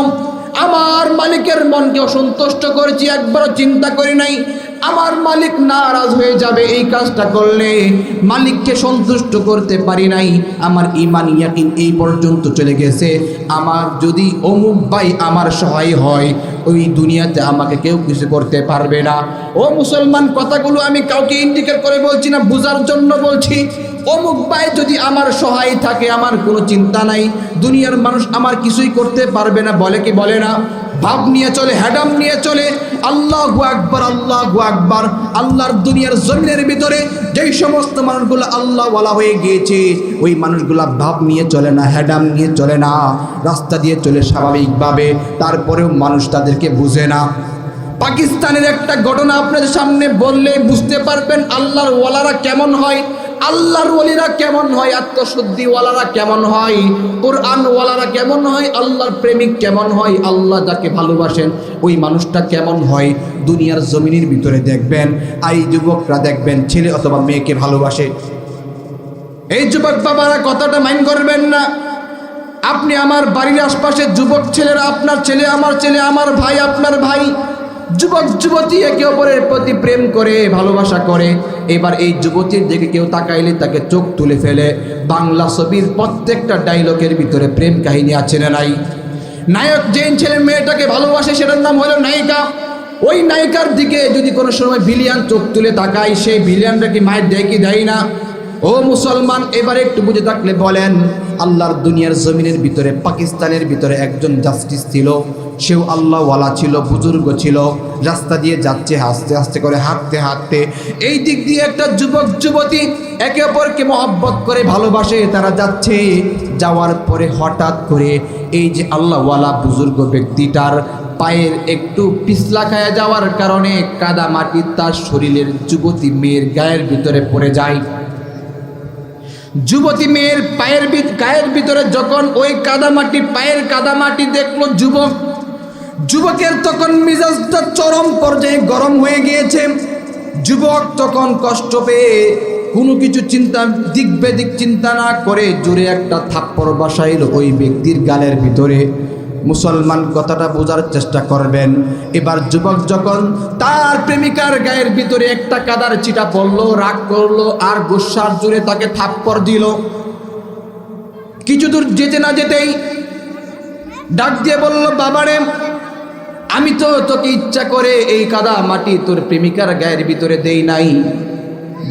[SPEAKER 1] আমার মালিকের মনকে অসন্তুষ্ট করেছি, একবারও চিন্তা করি নাই আমার মালিক নারাজ হয়ে যাবে এই কাজটা করলে। মালিককে সন্তুষ্ট করতে পারি নাই, আমার ঈমান ইয়াকিন এই পর্যন্ত চলে গেছে। আমার যদি অমুক ভাই আমার সহায় হয়, ওই দুনিয়াতে আমাকে কেউ কিছু করতে পারবে না। ও মুসলমান, কথাগুলো আমি কাউকে ইন্ডিকেট করে বলছি না, বোঝার জন্য বলছি। অমুক ভাই যদি আমার সহায় থাকে, আমার কোনো চিন্তা নাই, দুনিয়ার মানুষ আমার কিছুই করতে পারবে না। বলে কি বলে না? ভাব নিয়ে চলে, হ্যাডাম নিয়ে চলে। আল্লাহু আকবার, আল্লাহু আকবার। আল্লাহর দুনিয়ার জমিনের ভিতরে যেই সমস্ত মানুষগুলো আল্লাহ ওয়ালা হয়ে গিয়েছে, ওই মানুষগুলা ভাব নিয়ে চলে না, হ্যাডাম নিয়ে চলে না, রাস্তা দিয়ে চলে স্বাভাবিকভাবে। তারপরেও মানুষ তাদেরকে বুঝে না। পাকিস্তানের একটা ঘটনা আপনাদের সামনে বললে বুঝতে পারবেন আল্লাহর ওয়ালারা কেমন হয়, আল্লাহর ওয়ালিরা কেমন হয়, আত্মশুদ্ধিওয়ালারা কেমন হয়, কোরআনওয়ালারা কেমন হয়, আল্লাহর প্রেমিক কেমন হয়, আল্লাহ যাকে ভালোবাসেন ওই মানুষটা কেমন হয়। দুনিয়ার জমিনের ভিতরে দেখবেন এই যুবকরা দেখবেন ছেলে অথবা মেয়েকে ভালোবাসে। এই যুবক বাবারা কথাটা মাইন্ড করবেন না। আপনি আমার বাড়ির আশপাশের যুবক ছেলেরা, আপনার ছেলে আমার ভাই আপনার ভাই, যুবক যুবতী একে অপরের প্রতি প্রেম করে, ভালোবাসা করে। এবার এই যুবতীর দিকে কেউ তাকাইলে তাকে চোখ তুলে ফেলে। বাংলা ছবির প্রত্যেকটা ডায়লগের ভিতরে প্রেম কাহিনী আছে না নাই? নায়ক যে ছেলে মেয়েটাকে ভালোবাসে সেটার নাম হলো নায়িকা। ওই নায়িকার দিকে যদি কোনো সময় ভিলিয়ান চোখ তুলে তাকায়, সেই ভিলিয়ানটা কি মায়ের দেয় কি দেয় না? ও মুসলমান, এবারে একটু বুঝে থাকলে বলেন, আল্লাহর দুনিয়ার জমিনের ভিতরে পাকিস্তানের ভিতরে একজন জাস্টিস ছিল, সেও আল্লাহওয়ালা ছিল, বুজুর্গ ছিল। রাস্তা দিয়ে যাচ্ছে আস্তে আস্তে করে, হাঁটতে হাঁটতে এই দিক দিয়ে একটা যুবক যুবতী একে অপরকে মহব্বত করে ভালোবাসে। তারা যাচ্ছে, যাওয়ার পরে হঠাৎ করে এই যে আল্লাহওয়ালা বুজুর্গ ব্যক্তিটার পায়ের একটু পিছলা খায়া যাওয়ার কারণে কাদা মাটি তার শরীরের যুবতী মেয়ের গায়ের ভিতরে পড়ে যায়। যুবতী মেয়ের গায়ের ভিতরে যখন ওই কাদামাটি, পায়ের কাদামাটি দেখলো যুবকের তখন মিজাজটা চরম পর্যায়ে গরম হয়ে গিয়েছে। যুবক তখন কষ্ট পেয়ে কোনো কিছু দিক বেদিক চিন্তা না করে জোরে একটা থাপ্পড় বসাইল ওই ব্যক্তির গালের ভিতরে। মুসলমান, কথাটা বোঝার চেষ্টা করবেন। এবার যুবক যখন তার প্রেমিকার গায়ের ভিতরে একটা কাদার চিটা পড়লো, রাগ করলো আর গুসার জোরে তাকে থাপ্পড় দিল। কিছু দূর যেতে না যেতেই ডাক দিয়ে বলল, বাবারে, আমি তো তোকে ইচ্ছা করে এই কাদা মাটি তোর প্রেমিকার গায়ের ভিতরে দেই নাই,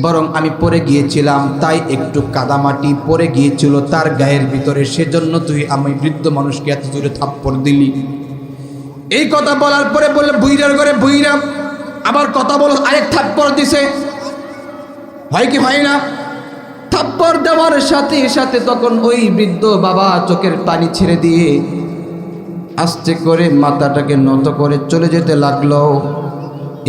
[SPEAKER 1] বরং আমি পড়ে গিয়েছিলাম, তাই একটু কাদামাটি পড়ে গিয়েছিল তার গায়ের ভিতরে, সেজন্য তুই আমি বৃদ্ধ মানুষকে এত জোরে থাপ্পড় দিলি। এই কথা বলার পরে বললে, বুইরার ঘরে বুইরা আবার কথা বলো, আরেক থাপ্পড় দিছে। হয় কি হয় না? থাপ্পড় দেওয়ার সাথে সাথে তখন ওই বৃদ্ধ বাবা চোখের পানি ছেড়ে দিয়ে আস্তে করে মাথাটাকে নত করে চলে যেতে লাগলো।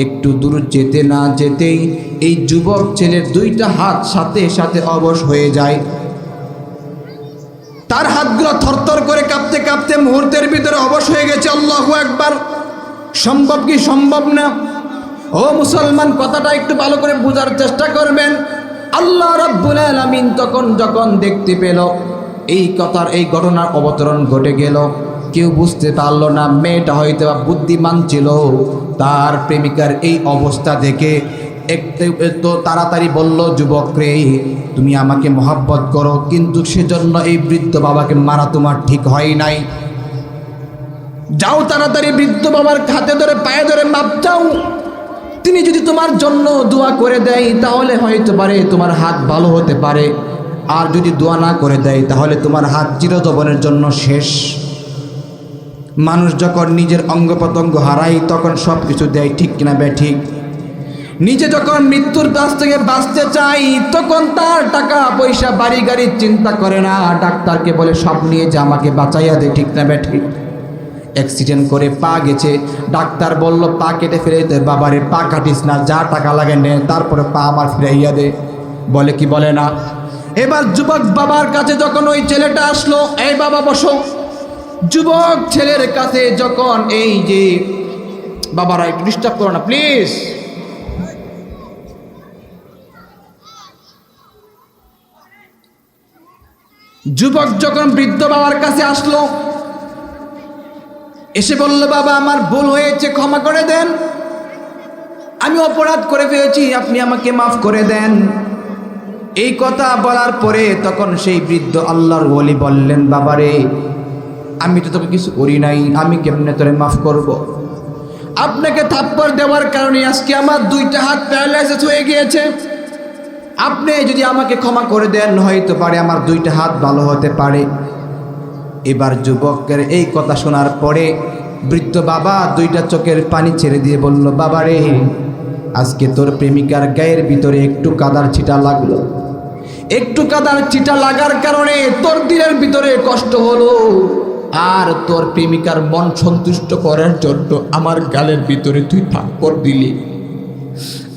[SPEAKER 1] একটু দূর যেতে না যেতেই এই যুবক ছেলের দুইটা হাত সাথে সাথে অবশ হয়ে যায়। তার হাতগুলো থরথর করে কাঁপতে কাঁপতে মুহূর্তের ভিতরে অবশ হয়ে গেছে। আল্লাহু আকবার! সম্ভব কি সম্ভব না? ও মুসলমান, কথাটা একটু ভালো করে বোঝার চেষ্টা করবেন। আল্লাহ রাব্বুল আলামিন যখন দেখতে পেল এই ঘটনার অবতরণ ঘটে গেল, কেউ বুঝতে পারলো না। মেয়েটা হয়তো বুদ্ধিমান ছিল, তার প্রেমিকার এই অবস্থা দেখে একটু তাড়াতাড়ি বলল, যুবক রে, তুমি আমাকে মহব্বত করো, কিন্তু সেজন্য এই বৃদ্ধ বাবাকে মারা তোমার ঠিক হয় নাই। যাও তাড়াতাড়ি বৃদ্ধ বাবার হাতে ধরে পায়ে ধরে মাপ চাও। তিনি যদি তোমার জন্য দোয়া করে দেয় তাহলে হয়তো পারে তোমার হাত ভালো হতে পারে, আর যদি দোয়া না করে দেয় তাহলে তোমার হাত চিরজীবনের জন্য শেষ। মানুষ যখন নিজের অঙ্গ প্রত্যঙ্গ হারায় তখন সব কিছু দেয়, ঠিক কিনা বে ঠিক? নিজে যখন মৃত্যুর কাছ থেকে বাঁচতে চাই তখন তার টাকা পয়সা বাড়ি গাড়ির চিন্তা করে না, ডাক্তারকে বলে সব নিয়ে যে আমাকে বাঁচাইয়া দে। ঠিক না ব্যাঠিক? অ্যাক্সিডেন্ট করে পা গেছে, ডাক্তার বলল পা কেটে ফেলে দে। বাবারে পা কাটিস না, যা টাকা লাগে নে, তারপরে পা আমার ফিরাইয়া দে। বলে কি বলে না? এবার যুবক বাবার কাছে যখন ওই ছেলেটা আসলো, এই বাবা বসো। যুবক ছেলের কাছে যখন এই যে বাবারা একটু ডিস্টার্ব করো না প্লিজ, যুবক যখন বৃদ্ধ বাবার কাছে আসলো, এসে বলল বাবা আমার ভুল হয়েছে, ক্ষমা করে দেন, আমি অপরাধ করে ফেলেছি, আপনি আমাকে মাফ করে দেন। এই কথা বলার পরে তখন সেই বৃদ্ধ আল্লাহর ওলি বললেন বাবারে আমি তো তোকে কিছু করি নাই, আমি কেমনে তোরে মাফ করব? আপনাকে থাপ্পড় দেওয়ার কারণে আজকে আমার দুইটা হাত প্যারালাইসিস হয়ে গিয়েছে, আপনি যদি আমাকে ক্ষমা করে দেন হয়তো পারে আমার দুইটা হাত ভালো হতে পারে। এবার যুবকের এই কথা শোনার পরে বৃদ্ধ বাবা দুইটা চোখের পানি ছেড়ে দিয়ে বলল বাবারে আজকে তোর প্রেমিকার গায়ের ভিতরে একটু কাদার ছিটা লাগলো, একটু কাদার ছিটা লাগার কারণে তোর দিলের ভিতরে কষ্ট হলো, আর তোর প্রেমিকার মন সন্তুষ্ট করার জন্য আমার গালের ভিতরে তুই থাপ্পড় দিলি।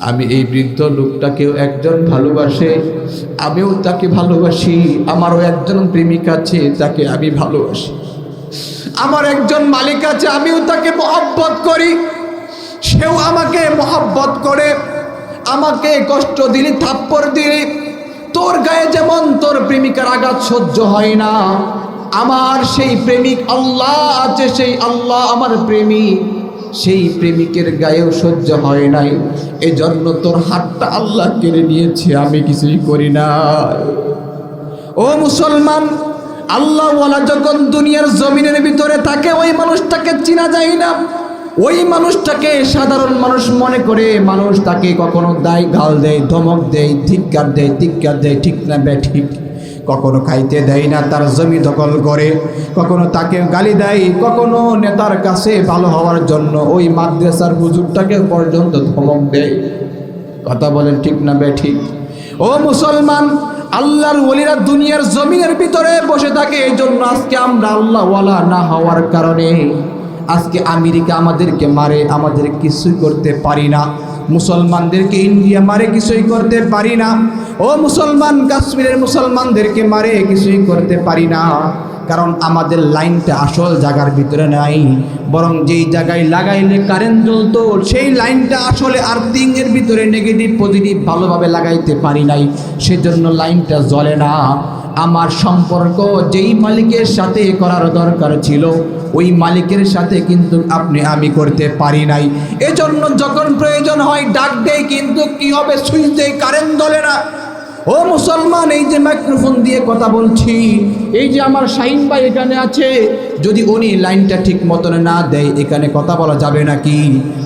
[SPEAKER 1] আমি এই বৃদ্ধ লোকটাকেও একজন ভালোবাসে, আমিও তাকে ভালোবাসি, আমারও একজন প্রেমিক আছে তাকে আমি ভালোবাসি, আমার একজন মালিক আছে আমিও তাকে মহব্বত করি, সেও আমাকে মহব্বত করে। আমাকে কষ্ট দিলি, থাপ্পড় দিলি, তোর গায়ে যেমন তোর প্রেমিকার আঘাত সহ্য হয় না, আমার সেই প্রেমিক আল্লাহ আছে, সেই আল্লাহ আমার প্রেমিক, সেই প্রেমিকের গায়েও সহ্য হয় নাই, এজন্য তোর হাতটা আল্লাহ কেড়ে নিয়েছে, আমি কিছুই করি না। ও মুসলমান, আল্লাহওয়ালা যখন দুনিয়ার জমিনের ভিতরে থাকে ওই মানুষটাকে চিনা যায় না, ওই মানুষটাকে সাধারণ মানুষ মনে করে, মানুষ তাকে কখনো দায় গাল দেয়, ধমক দেয়, ধিক্কার দেয়, ঠিক না ব্যাঠিক? কখনো খাইতে দেয় না, তার জমি দখল করে, কখনো তাকে গালি দেয়, কখনো নেতার কাছে ভালো হওয়ার জন্য ওই মাদ্রাসার হুজুরটাকে পর্যন্ত ধমক দেয়। কথা বলেন ঠিক না ব্যাঠিক? ও মুসলমান, আল্লাহর ওলিরা দুনিয়ার জমিনের ভিতরে বসে থাকে, এই জন্য আজকে আমরা আল্লাহওয়ালা না হওয়ার কারণে আজকে আমেরিকা আমাদেরকে মারে, আমাদের কিছুই করতে পারি না। মুসলমানদেরকে ইন্ডিয়া মারে, কিছুই করতে পারি না। ও মুসলমান, কাশ্মীরের মুসলমানদেরকে মারে, কিছুই করতে পারি না, কারণ আমাদের লাইনটা আসল জায়গার ভিতরে নাই, বরং যেই জায়গায় লাগাইলে কারেন্ট জ্বলতো সেই লাইনটা আসলে আর্থিংয়ের ভিতরে নেগেটিভ পজিটিভ ভালোভাবে লাগাইতে পারি নাই, সেজন্য লাইনটা জ্বলে না। আমার সম্পর্ক যেই মালিকের সাথে করার দরকার ছিল ওই মালিকের সাথে কিন্তু আমি করতে পারি নাই, এজন্য যখন প্রয়োজন হয় ডাক দেয়, কিন্তু কি হবে, সুইচ দেয়, কারেন্ট জ্বলে না। ও মুসলমান, এই যে মাইক্রোফোন দিয়ে কথা বলছি, এই যে আমার শাহিন ভাই এখানে আছে, যদি উনি লাইনটা ঠিক মতন না দেয় এখানে কথা বলা যাবে নাকি?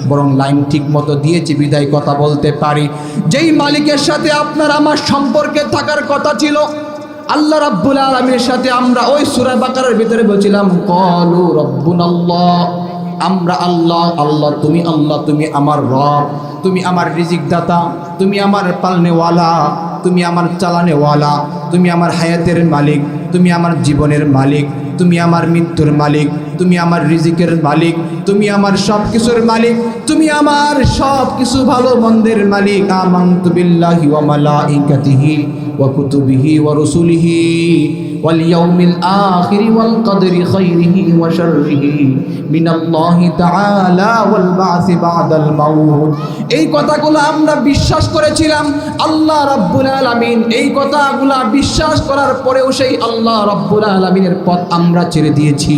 [SPEAKER 1] বরং লাইন ঠিক মতো দিয়েছি বিধায় কথা বলতে পারি। যেই মালিকের সাথে আপনার আমার সম্পর্কে থাকার কথা ছিল আল্লাহ রাব্বুল আলামিনের সাথে, আমরা ওই সূরা বাকারার ভিতরে বলছিলাম ক্বালু রাব্বুনাল্লাহ, আমরা আল্লাহ, আল্লাহ তুমি, আল্লাহ তুমি আমার রব, তুমি আমার রিজিক দাতা, তুমি আমার পালনেওয়ালা, তুমি আমার চালানেওয়ালা, তুমি আমার হায়াতের মালিক, তুমি আমার জীবনের মালিক, তুমি আমার মৃত্যুর মালিক, তুমি আমার রিজিকের মালিক, তুমি আমার সব কিছুর মালিক, তুমি আমার সব কিছু ভালো মন্দের মালিক। আমানতু বিল্লাহি ওয়া মালাইকাতিহি ওয়া কুতুবিহি ওয়া রাসূলিহি ওয়াল ইয়াউমিল আখিরি ওয়াল কদরি খাইরিহি ওয়া শাররিহি মিনাল্লাহি তাআলা ওয়াল বা'সি বা'দাল মাউত। এই কথাগুলো আমরা বিশ্বাস করেছিলাম। আল্লাহ রাব্বুল আলামিন এই কথাগুলো বিশ্বাস করার পরেও সেই আল্লাহ রাব্বুল আলামিনের পথ আমরা ছেড়ে দিয়েছি,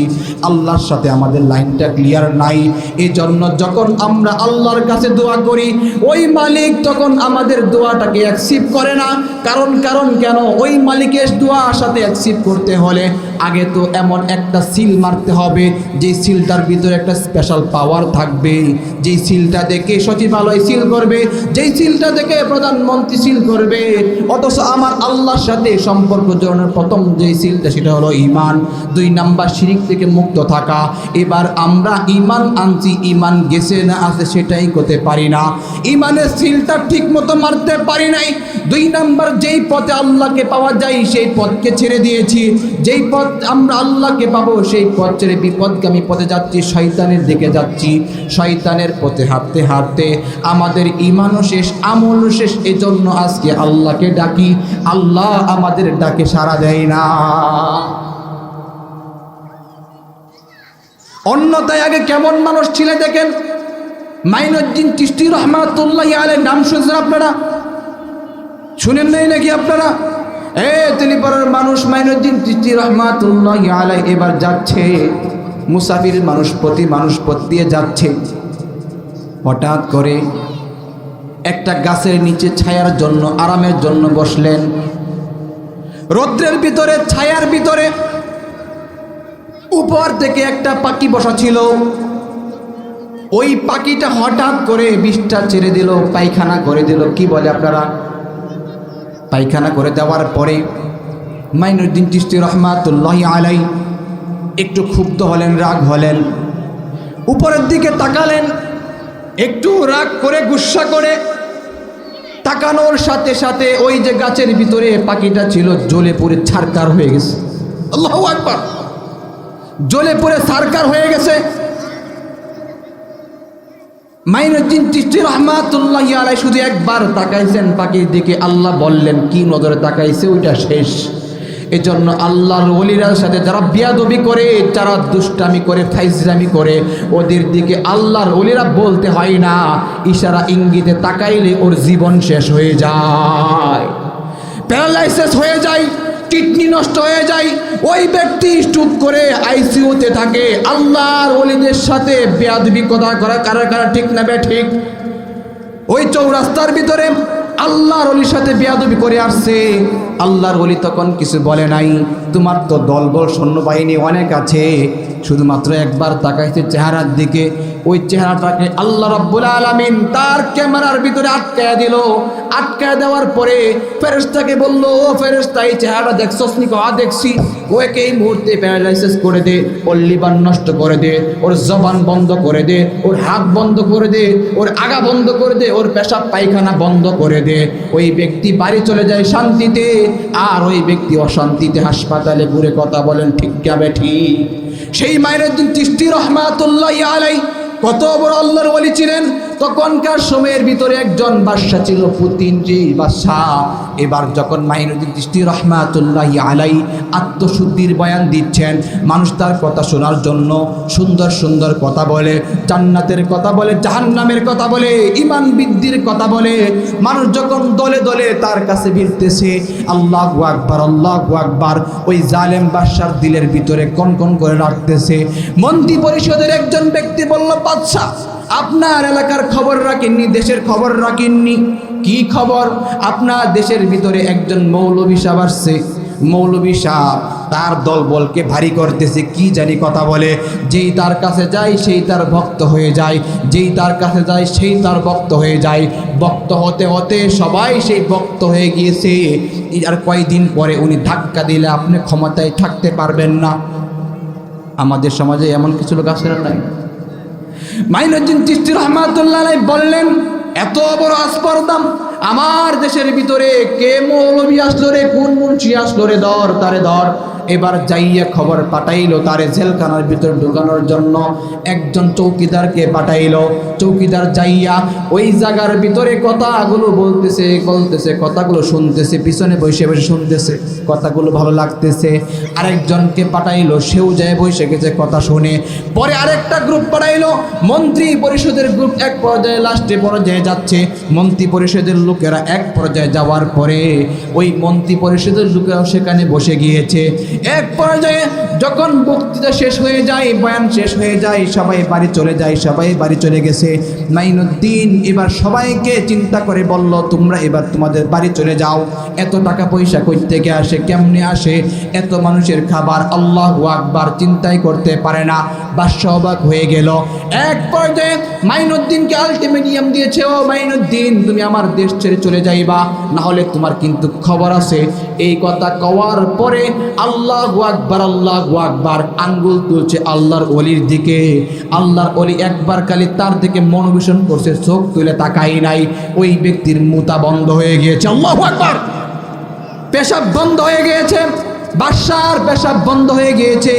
[SPEAKER 1] আল্লাহর সাথে আমাদের লাইনটা ক্লিয়ার নাই। এই জন্য যখন আমরা আল্লাহর কাছে দোয়া করি ওই মালিক তখন আমাদের দোয়াটাকে অ্যাকসেপ্ট করে না। কারণ কেন? ওই মালিকের দোয়ার সাথে অ্যাকসেপ্ট করতে হলে আগে তো এমন একটা সিল মারতে হবে যে সিলটার ভিতরে একটা স্পেশাল পাওয়ার থাকবে, যেই সিলটা দেখে সচিবালয় সিল করবে, যেই সিলটা দেখে প্রধানমন্ত্রী সিল করবে। অথচ আমার আল্লাহর সাথে সম্পর্ক জোড়ানোর প্রথম যেই সিলটা সেটা হলো ঈমান। 2 নাম্বার শিরক থেকে মুক্ত থাকা। এবার আমরা ঈমান আনছি, ঈমান গেছে না আছে সেটাই করতে পারি না, ঈমানের সিলটা ঠিক মতো মারতে পারি নাই। 2 নাম্বার যেই পথে আল্লাহকে পাওয়া যায় সেই পথকে ছেড়ে দিয়েছি, যেই পথ আমরা আল্লাহকে পাবো সেই পথ ছেড়ে বিপদগামী পথে যাচ্ছি, শয়তানের দিকে যাচ্ছি। শয়তানের পথে হাঁটতে হাঁটতে আমাদের ঈমানও শেষ, আমলও শেষ। এজন্য আজকে আল্লাহকে ডাকি, আল্লাহ আমাদের ডাকে সাড়া দেয় না। অন্যথায় আগে কেমন মানুষ ছিলেন দেখেন। মাইনুদ্দিন চিশতি রহমাতুল্লাহি আলাইহি নাম শুনছেন আপনারা? শুনেন নাই নাকি আপনারা? তেলিপাড়ার মানুষ মাইনুদ্দিন চিশতি রহমাতুল্লাহি আলাইহি এবার যাচ্ছে, মুসাফির মানুষ প্রতি মানুষ পথ দিয়ে যাচ্ছে। হঠাৎ করে একটা গাছের নিচে ছায়ার জন্য, আরামের জন্য বসলেন। রৌদ্রের ভিতরে, ছায়ার ভিতরে উপর থেকে একটা পাখি বসা ছিল। ওই পাখিটা হঠাৎ করে বিষটা ছেড়ে দিল, পায়খানা করে দিল। কি বলে আপনারা? পায়খানা করে দেওয়ার পরে মাইনুদ্দিন চিশতি রহমাতুল্লাহি আলাইহি একটু ক্ষুব্ধ হলেন, রাগ হলেন, উপরের দিকে তাকালেন, একটু রাগ করে গুসা করে তাকানোর সাথে সাথে ওই যে গাছের ভিতরে পাখিটা ছিল জ্বলে পুড়ে ছারকার হয়ে গেছে। আল্লাহু আকবার! জ্বলে পুড়ে ছারকার হয়ে গেছে। মাইনুদ্দিন চিশতি রহমাতুল্লাহি আলাইহি শুধু একবার তাকাইছেন পাখির দিকে। আল্লাহ বললেন, কি নজরে তাকাইছে ওইটা শেষ। এজন্য আল্লাহর ওলিদের সাথে যারা বিয়াদবি করে, যারা দুষ্টামি করে, ফাইজলামি করে, ওদের দিকে আল্লাহর ওলিরা বলতে হয় না, ইশারা ইঙ্গিতে তাকাইলে ওর জীবন শেষ হয়ে যায়, প্যারালাইসিস হয়ে যায়, কিডনি নষ্ট হয়ে যায়। ওই ব্যক্তি স্ট্রোক করে আইসিইউতে থাকে। আল্লাহর ওলিদের সাথে বেয়াদবি কথা করা কারা কারা ঠিক না বে ঠিক? ওই চৌরাস্তার ভিতরে আল্লাহর ওলির সাথে বেয়াদবি করে আসছে, আল্লাহর ওলি তখন কিছু বলে নাই। তোমার তো দলবল সৈন্যবাহিনী অনেক আছে, শুধুমাত্র একবার তাকাইছে চেহারার দিকে। ওই চেহারাটাকে আল্লাহ রাব্বুল আলামিন তার ক্যামেরার ভিতরে আটকায়া দিল। আটকায়া দেওয়ার পরে ফেরেশতাকে বলল, ও ফেরেশতা, এই চেহারাটা দেখছস নি? দেখছি। ওকে এই মুহূর্তে প্যারালাইসিস করে দে, ওর লিভার নষ্ট করে দে, ওর জবান বন্ধ করে দে, ওর হাত বন্ধ করে দে, ওর আগা বন্ধ করে দে, ওর পেশাব পায়খানা বন্ধ করে দে। ওই ব্যক্তি বাড়ি চলে যায় শান্তিতে, আর ওই ব্যক্তি অশান্তিতে হাসপাতালে ঘুরে। কথা বলেন ঠিক যাবে ঠিক? সেই মাইনুদ্দিন চিশতি রহমাতুল্লাহি আলাইহি কত বড় আল্লাহর ওলি ছিলেন। তখনকার সময়ের ভিতরে একজন বাদশা ছিল, পুতিনজি বাদশাহ। এবার যখন মাইনুদ্দিন চিশতি রহমাতুল্লাহি আলাইহি আত্মশুদ্ধির বয়ান দিচ্ছেন, মানুষ তার কথা শোনার জন্য সুন্দর সুন্দর কথা বলে, জান্নাতের কথা বলে, জাহান্নামের কথা বলে, ঈমান বৃদ্ধির কথা বলে। মানুষ যখন দলে দলে তার কাছে ভিড়তেছে, আল্লাহু আকবার, আল্লাহু আকবার, ওই জালেম বাদশার দিলের ভিতরে কনকন করে রাখতেছে। মন্ত্রী পরিষদের একজন ব্যক্তি বলল, বাদশা, আপনার এলাকার খবর রাখেননি, দেশের খবর রাখেননি? কি খবর? আপনার দেশের ভিতরে একজন মৌলভী সাহেব আসছে। মৌলভী সাহেব তার দলবলকে ভারী করতেছে, কি জানি কথা বলে। যেই তার কাছে যায় সেই তার ভক্ত হয়ে যায়, যেই তার কাছে যায় সেই তার ভক্ত হয়ে যায়। ভক্ত হতে হতে সবাই সেই ভক্ত হয়ে গিয়েছে। আর কয়েকদিন পরে উনি ধাক্কা দিলে আপনি ক্ষমতায় থাকতে পারবেন না। আমাদের সমাজে এমন কিছু লোক আছে না নাই? মাইনুদ্দিন চিশতি রাহমাতুল্লাহ আলাইহি বললেন, এত বড় আসপর্দা আমার দেশের ভিতরে কে মৌলভী আসলো রে, কোন মুন্সি আসলো রে, ধর তারে ধর। এবার যাইয়া খবর পাঠাইলো তারে জেলখানার ভিতর ঢুকানোর জন্য। একজন চৌকিদারকে পাঠাইলো। চৌকিদার যাইয়া ওই জায়গার ভিতরে কথাগুলো বলতেছে, কথাগুলো শুনতেছে, পিছনে বসে বসে শুনতেছে, কথাগুলো ভালো লাগতেছে। আরেকজনকে পাঠাইলো, সেও যায় বসে গেছে, কথা শুনে। পরে আরেকটা গ্রুপ পাঠাইলো, মন্ত্রী পরিষদের গ্রুপ। এক পর্যায়ে লাস্টে পর্যায়ে যাচ্ছে মন্ত্রী পরিষদের লোকেরা। এক পর্যায়ে যাওয়ার পরে ওই মন্ত্রী পরিষদের লোকেরাও সেখানে বসে গিয়েছে। এক পর্যায়ে যখন বক্তৃতা শেষ হয়ে যায়, বয়ান শেষ হয়ে যায়, সবাই বাড়ি চলে যায়, সবাই বাড়ি চলে গেছে। মাইনুদ্দিন এবার সবাইকে চিন্তা করে বলল, তোমরা এবার তোমাদের বাড়ি চলে যাও। এত টাকা পয়সা কই থেকে আসে, কেমনে আসে, এত মানুষের খাবার, আল্লাহু আকবার, চিন্তাই করতে পারে না। বাদশা অবাক হয়ে গেল। এক পর্যায়ে মাইনুদ্দিনকে আলটিমেটাম দিয়েছে, ও মাইনুদ্দিন, তুমি আমার দেশ ছেড়ে চলে যাইবা, না হলে তোমার কিন্তু খবর আছে। এই কথা কওয়ার পরে আল্লাহু আকবার, আল্লাহু আকবার, আঙ্গুল তুলছে আল্লাহর ওলির দিকে। আল্লাহর ওলি একবার খালি তার দিকে মনোবেশন করছে, চোখ তুলে তাকাই নাই। ওই ব্যক্তির মুতা বন্ধ হয়ে গিয়েছে। আল্লাহু আকবার। পেশাব বন্ধ হয়ে গিয়েছে, বাদশার পেশাব বন্ধ হয়ে গিয়েছে।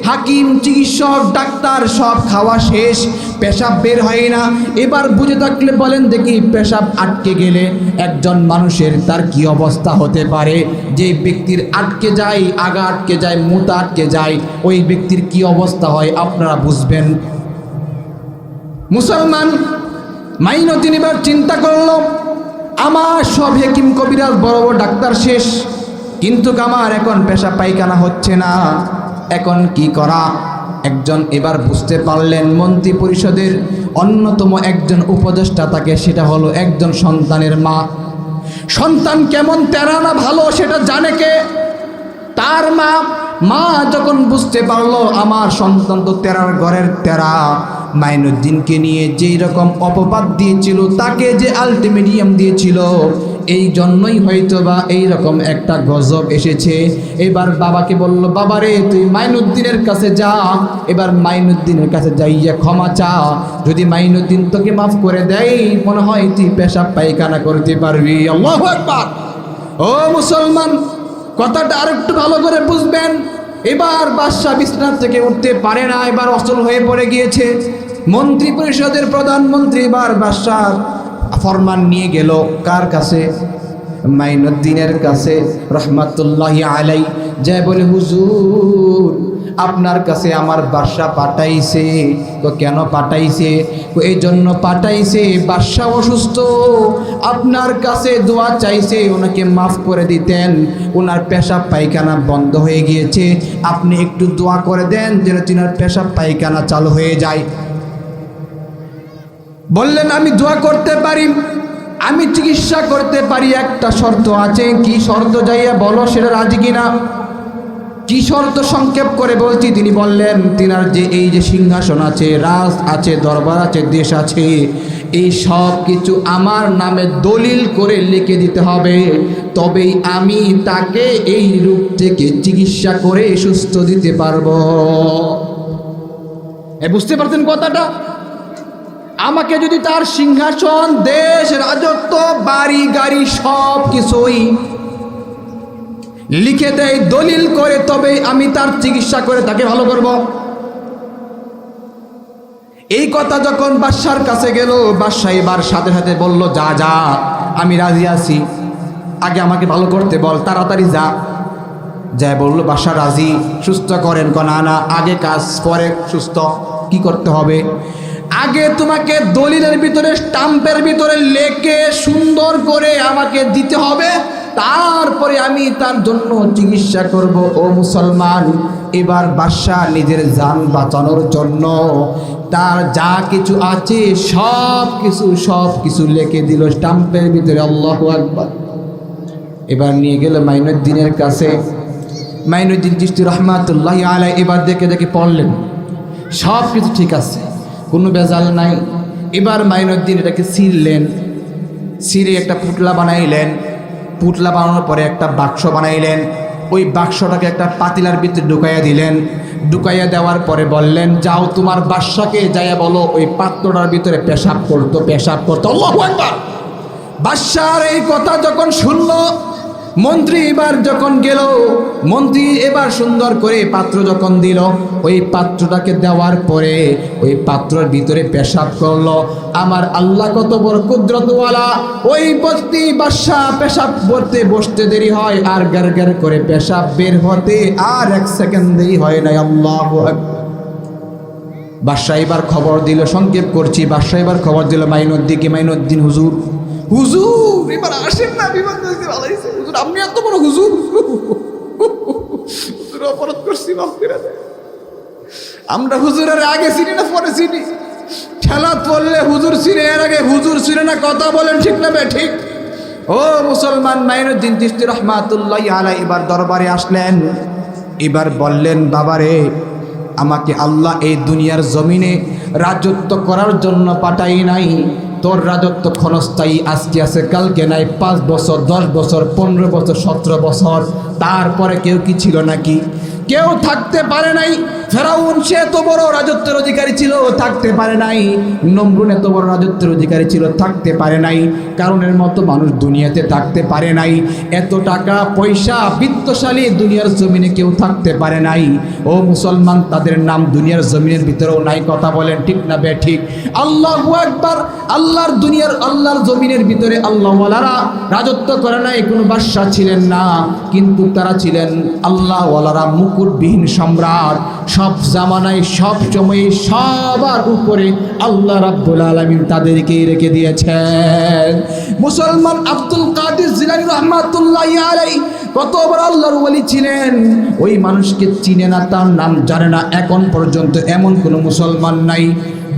[SPEAKER 1] হাকিম, চিকিৎসক, ডাক্তার সব খাওয়া শেষ, পেশাব বের হয় না। এবার বুঝে থাকলে বলেন দেখি, পেশাব আটকে গেলে একজন মানুষের তার কি অবস্থা হতে পারে? যে ব্যক্তির আটকে যায়, আগা আটকে যায়, মুতা আটকে যায়, ওই ব্যক্তির কি অবস্থা হয় আপনারা বুঝবেন। মুসলমান মাইনুদ্দিন এবার চিন্তা করল, আমার সব হেকিম কবিরাজ বড় বড় ডাক্তার শেষ, কিন্তু আমার এখন পেশাব পায়খানা হচ্ছে না, এখন কি করা? একজন এবার বুঝতে পারলেন, মন্ত্রী পরিষদের অন্যতম একজন উপদেষ্টা থাকে, সেটা হলো একজন সন্তানের মা। সন্তান কেমন তেরা না ভালো সেটা জানে কে? তার মা। মা যখন বুঝতে পারলো আমার সন্তান তো তেরার ঘরের তেরা, মাইনুদ্দিনকে নিয়ে যেই রকম অপবাদ দিয়েছিল, তাকে যে আলটিমেটাম দিয়েছিল, এই জন্যই হয়তো বা এইরকম একটা গজব এসেছে। এবার বাবাকে বলল, বাবারে তুই মাইনুদ্দিনের কাছে যা, এবার মাইনুদ্দিনের কাছে যাইয়া ক্ষমা চা, যদি মাইনুদ্দিন তোকে মাফ করে দেয়, মনে হয় তুই পেশাব পায়খানা করতে পারবি। আল্লাহু আকবার। ও মুসলমান, কথাটা আরেকটু ভালো করে বুঝবেন। এবার বাদশা বিছানা থেকে উঠতে পারে না, এবার অচল হয়ে পড়ে গিয়েছে। মন্ত্রী পরিষদের প্রধানমন্ত্রী এবার বাদশার ফরমান নিয়ে গেল কার কাছে? মাইনুদ্দিনের কাছে রহমাতুল্লাহি আলাই। যায় বলে, হুজুর আপনার কাছে আমার বাদশা পাঠাইছে। তো কেন পাঠাইছে? এই জন্য পাঠাইছে, বাদশা অসুস্থ, আপনার কাছে দোয়া চাইছে, ওনাকে মাফ করে দিতেন, ওনার পেশাব পায়খানা বন্ধ হয়ে গিয়েছে, আপনি একটু দোয়া করে দেন যেন তিনার পেশাব পায়খানা চালু হয়ে যায়। বললেন, আমি দোয়া করতে পারি, আমি চিকিৎসা করতে পারি, একটা শর্ত আছে। কি শর্ত? যাইয়া বলো, সেটা রাজি কিনা? কি শর্ত? সংক্ষেপ করে বলছি। তিনি বললেন, তিনার যে এই যে সিংহাসন আছে, রাজ আছে, দরবার আছে, দেশ আছে, এই সব কিছু আমার নামে দলিল করে লিখে দিতে হবে, তবেই আমি তাকে এই রূপ থেকে চিকিৎসা করে সুস্থ দিতে পারবো। বুঝতে পারছেন কথাটা? আমাকে যদি তার সিংহাসন, দেশ, রাজত্ব, বাড়ি গাড়ি সব কিছুই লিখে দেয়, দলিল করে, তবে আমি তার চিকিৎসা করে তাকে ভালো করব। এই কথা যখন বাদশার কাছে গেল, বাদশা এবার সাথে সাথে বলল, যা যা, আমি রাজি আছি, আগে আমাকে ভালো করতে বল, তাড়াতাড়ি যা। যায় বলল, বাদশা রাজি, সুস্থ করেন। না না, আগে কাজ পরে সুস্থ। কি করতে হবে? আগে তোমাকে দলিলের ভিতরে, স্টাম্পের ভিতরে লেখে সুন্দর করে আমাকে দিতে হবে, তারপরে আমি তার জন্য চিকিৎসা করব। ও মুসলমান, এবার বাদশা নিজের জান বাঁচানোর জন্য তার যা কিছু আছে সব কিছু লিখে দিল স্টাম্পের ভিতরে। আল্লাহু আকবার। এবার নিয়ে গেল মাইনুদ্দিনের কাছে। মাইনুদ্দিন চিশতি রহমাতুল্লাহি আলাইহি এবার দেখে দেখে পড়লেন, সব কিছু ঠিক আছে, কোনো বেজাল নাই। এবার মাইনুদ্দিন এটাকে ছিঁড়লেন, ছিঁড়ে একটা পুতলা বানাইলেন। পুতলা বানানোর পরে একটা বাক্স বানাইলেন, ওই বাক্সটাকে একটা পাতিলার ভিতরে ঢুকাইয়া দিলেন। ঢুকাইয়া দেওয়ার পরে বললেন, যাও তোমার বাদশাকে যাইয়া বলো ওই পাত্রটার ভিতরে পেশাব করতো, পেশাব করতো। আল্লাহু আকবার। বাদশার এই কথা যখন শুনলো, মন্ত্রী এবার যখন গেল, মন্ত্রী এবার সুন্দর করে পাত্র যখন দিল, ওই পাত্রটাকে দেওয়ার পরে ওই পাত্রের ভিতরে পেশাব করলো। আমার আল্লাহ কত বড় কুদরতওয়ালা! ওই বস্তি বাদশা পেশাব করতে বসতে দেরি হয়, আর গার গার করে পেশাব বের হতে আর 1 সেকেন্ড দেরি হয় না। আল্লাহু আকবার। বাদশা এবার খবর দিল, সংক্ষেপ করছি, বাদশা এবার খবর দিল মাইনুদ্দিনকে, মাইনুদ্দিন হুজুর, হুজুর এবার আসেন না, বিমান ভালো হয়েছে হুজুর, আপনি এত বড় হুজুর, হুজুর অপরাধ করছি, মাফ করে দেন। আমরা হুজুরের আগে চিনি না পরে চিনি? ঠেলা পড়লে হুজুর চিনে, এর আগে হুজুর চিনে না। কথা বলেন ঠিক না ঠিক? ও মুসলমান, মাইনুদ্দিন চিশতি রহমাতুল্লাহি আলাইহি এবার দরবারে আসলেন। এবার বললেন, বাবারে, আমাকে আল্লাহ এই দুনিয়ার জমিনে রাজত্ব করার জন্য পাঠাই নাই। তোর রাজত্ব ক্ষণস্থায়ী, আজকে আছে কালকে নাই। 5 বছর, 10 বছর, 15 বছর, 17 বছর, তারপরে কেউ কি ছিল নাকি? কেউ থাকতে পারে নাই। ফেরাউন সে এত বড় রাজত্বের অধিকারী ছিল, থাকতে পারে নাই। নমরুদ এত বড় রাজত্বের অধিকারী ছিল, থাকতে পারে নাই। কারণের মতো মানুষ দুনিয়াতে থাকতে পারে নাই। এত টাকা পয়সা বিত্তশালী দুনিয়ার জমিনে কেউ থাকতে পারে নাই। ও মুসলমান, তাদের নাম দুনিয়ার জমিনের ভিতরেও নাই। কথা বলেন ঠিক না ঠিক? আল্লাহু আকবার। আল্লাহর দুনিয়ার, আল্লাহর জমিনের ভিতরে আল্লাহওয়ালারা রাজত্ব করে নাই, কোনো বাদশা ছিলেন না, কিন্তু তারা ছিলেন আল্লাহওয়ালারা, মুকুটবিহীন সম্রাট। সব জামানায়, সব সময়ে, সবার উপরে আল্লাহ রাব্বুল আলামিন তাদেরকেই রেখে দিয়েছেন। মুসলমান আব্দুল কাদের জিলানী রহমাতুল্লাহি আলাইহি কত বড় আল্লাহর ওলি ছিলেন, ওই মানুষকে চিনে না, তার নাম জানে না এখন পর্যন্ত এমন কোনো মুসলমান নাই।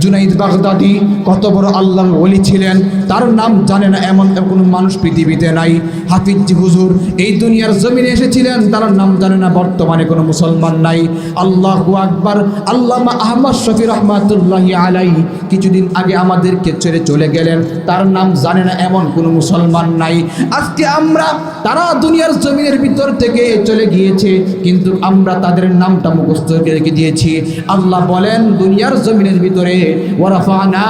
[SPEAKER 1] জুনাইদ বাগদাদি কত বড় আল্লাহর ওলি ছিলেন, তার নাম জানে না এমন কোনো মানুষ পৃথিবীতে নাই। হাফিজ হুজুর এই দুনিয়ার জমিনে এসেছিলেন, তার নাম জানে না বর্তমানে কোনো মুসলমান নাই। আল্লাহু আকবার। আল্লামা আহমদ শফি রহমাতুল্লাহি আলাইহি কিছুদিন আগে আমাদেরকে ছেড়ে চলে গেলেন, তার নাম জানে না এমন কোনো মুসলমান নাই। আজকে আমরা, তারা দুনিয়ার জমিনের ভিতর থেকে চলে গিয়েছে, কিন্তু আমরা তাদের নামটা মুখস্থ রেখে দিয়েছি। আল্লাহ বলেন দুনিয়ার জমিনের ভিতরে, ওয়ারাফানা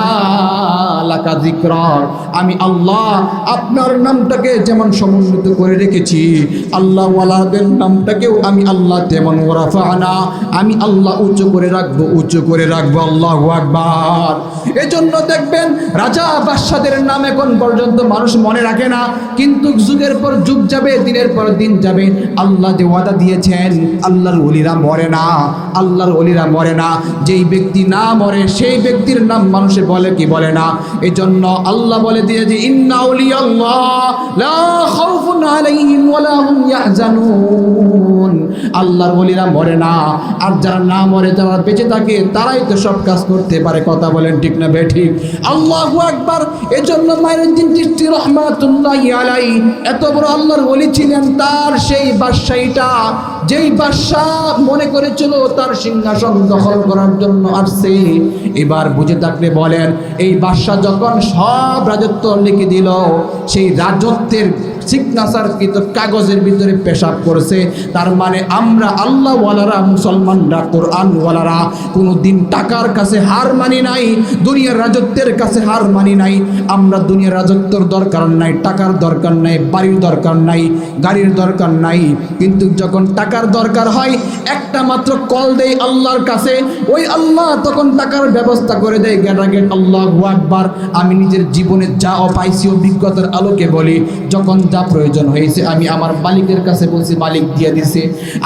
[SPEAKER 1] লাকা যিকরাক, আমি আল্লাহ আপনার নামটাকে যেমন সমুন্নত করে রেখেছি, আল্লাহ ওয়ালাদের নামটাকেও আমি আল্লাহ তেমন ওয়ারাফানা, আমি আল্লাহ উঁচু করে রাখবো, উঁচু করে রাখবো। আল্লাহু আকবার। এজন্য দেখবেন রাজা বাদশাদের নাম এখন পর্যন্ত মানুষ মনে রাখে না, কিন্তু যুগের পর যুগ যাবে, দিনের পর দিন যাবে, আল্লাহ যে ওয়াদা দিয়েছেন, আল্লাহর ওলিরা মরে না, আল্লাহর ওলিরা মরে না। যেই ব্যক্তি না মরে সেই ব্যক্তির নাম মানুষে বলে কি বলে না। এই জন্য আল্লাহ বলে দিয়ে যে ইন্না আউলিয়াল্লাহ লা খাউফুন আলাইহিম ওয়ালা হুম ইয়াহজানুন, আল্লাহর ওলিরা মরে না, আর যারা না মরে, যারা বেঁচে থাকে, তারাই তো সব কাজ করতে পারে। কথা বলেন ঠিক না ঠিক? আল্লাহু আকবার। এই জন্য মাইনুদ্দিন চিশতি রহমাতুল্লাহি আলাইহি এত বড় আল্লাহর ওলি ছিলেন, তার সেই বাদশাহীটা, যেই বাদশাহ মনে করেছিল তার সিংহাসন দখল করার জন্য আসছে, এবার বুঝে থাকলে বলেন, এই বাদশাহ যখন সব রাজত্ব লিখে দিল, সেই রাজত্বের সিগনেচারকৃত কাগজের ভিতরে পেশাব করেছে। তার মানে আমরা আল্লাহওয়ালারা, মুসলমানরা, কোরআনওয়ালারা কোনোদিন টাকার কাছে হার মানি নাই, দুনিয়ার রাজত্বের কাছে হার মানি নাই। আমরা দুনিয়ার রাজত্বের দরকার নাই, টাকার দরকার নাই, বাড়ির দরকার নাই, গাড়ির দরকার নাই, কিন্তু যখন টাকার দরকার হয় একটা মাত্র কল দেই আল্লাহর কাছে, ওই আল্লাহ তখন টাকার ব্যবস্থা করে দেয় গেটাগেট। আল্লাহু আকবার। আমি নিজের জীবনে যা পাইছি অভিজ্ঞতার আলোকে বলি, যখন যা প্রয়োজন হয়েছে আমি আমার মালিকের কাছে বলছি, মালিক দিয়ে দিছে।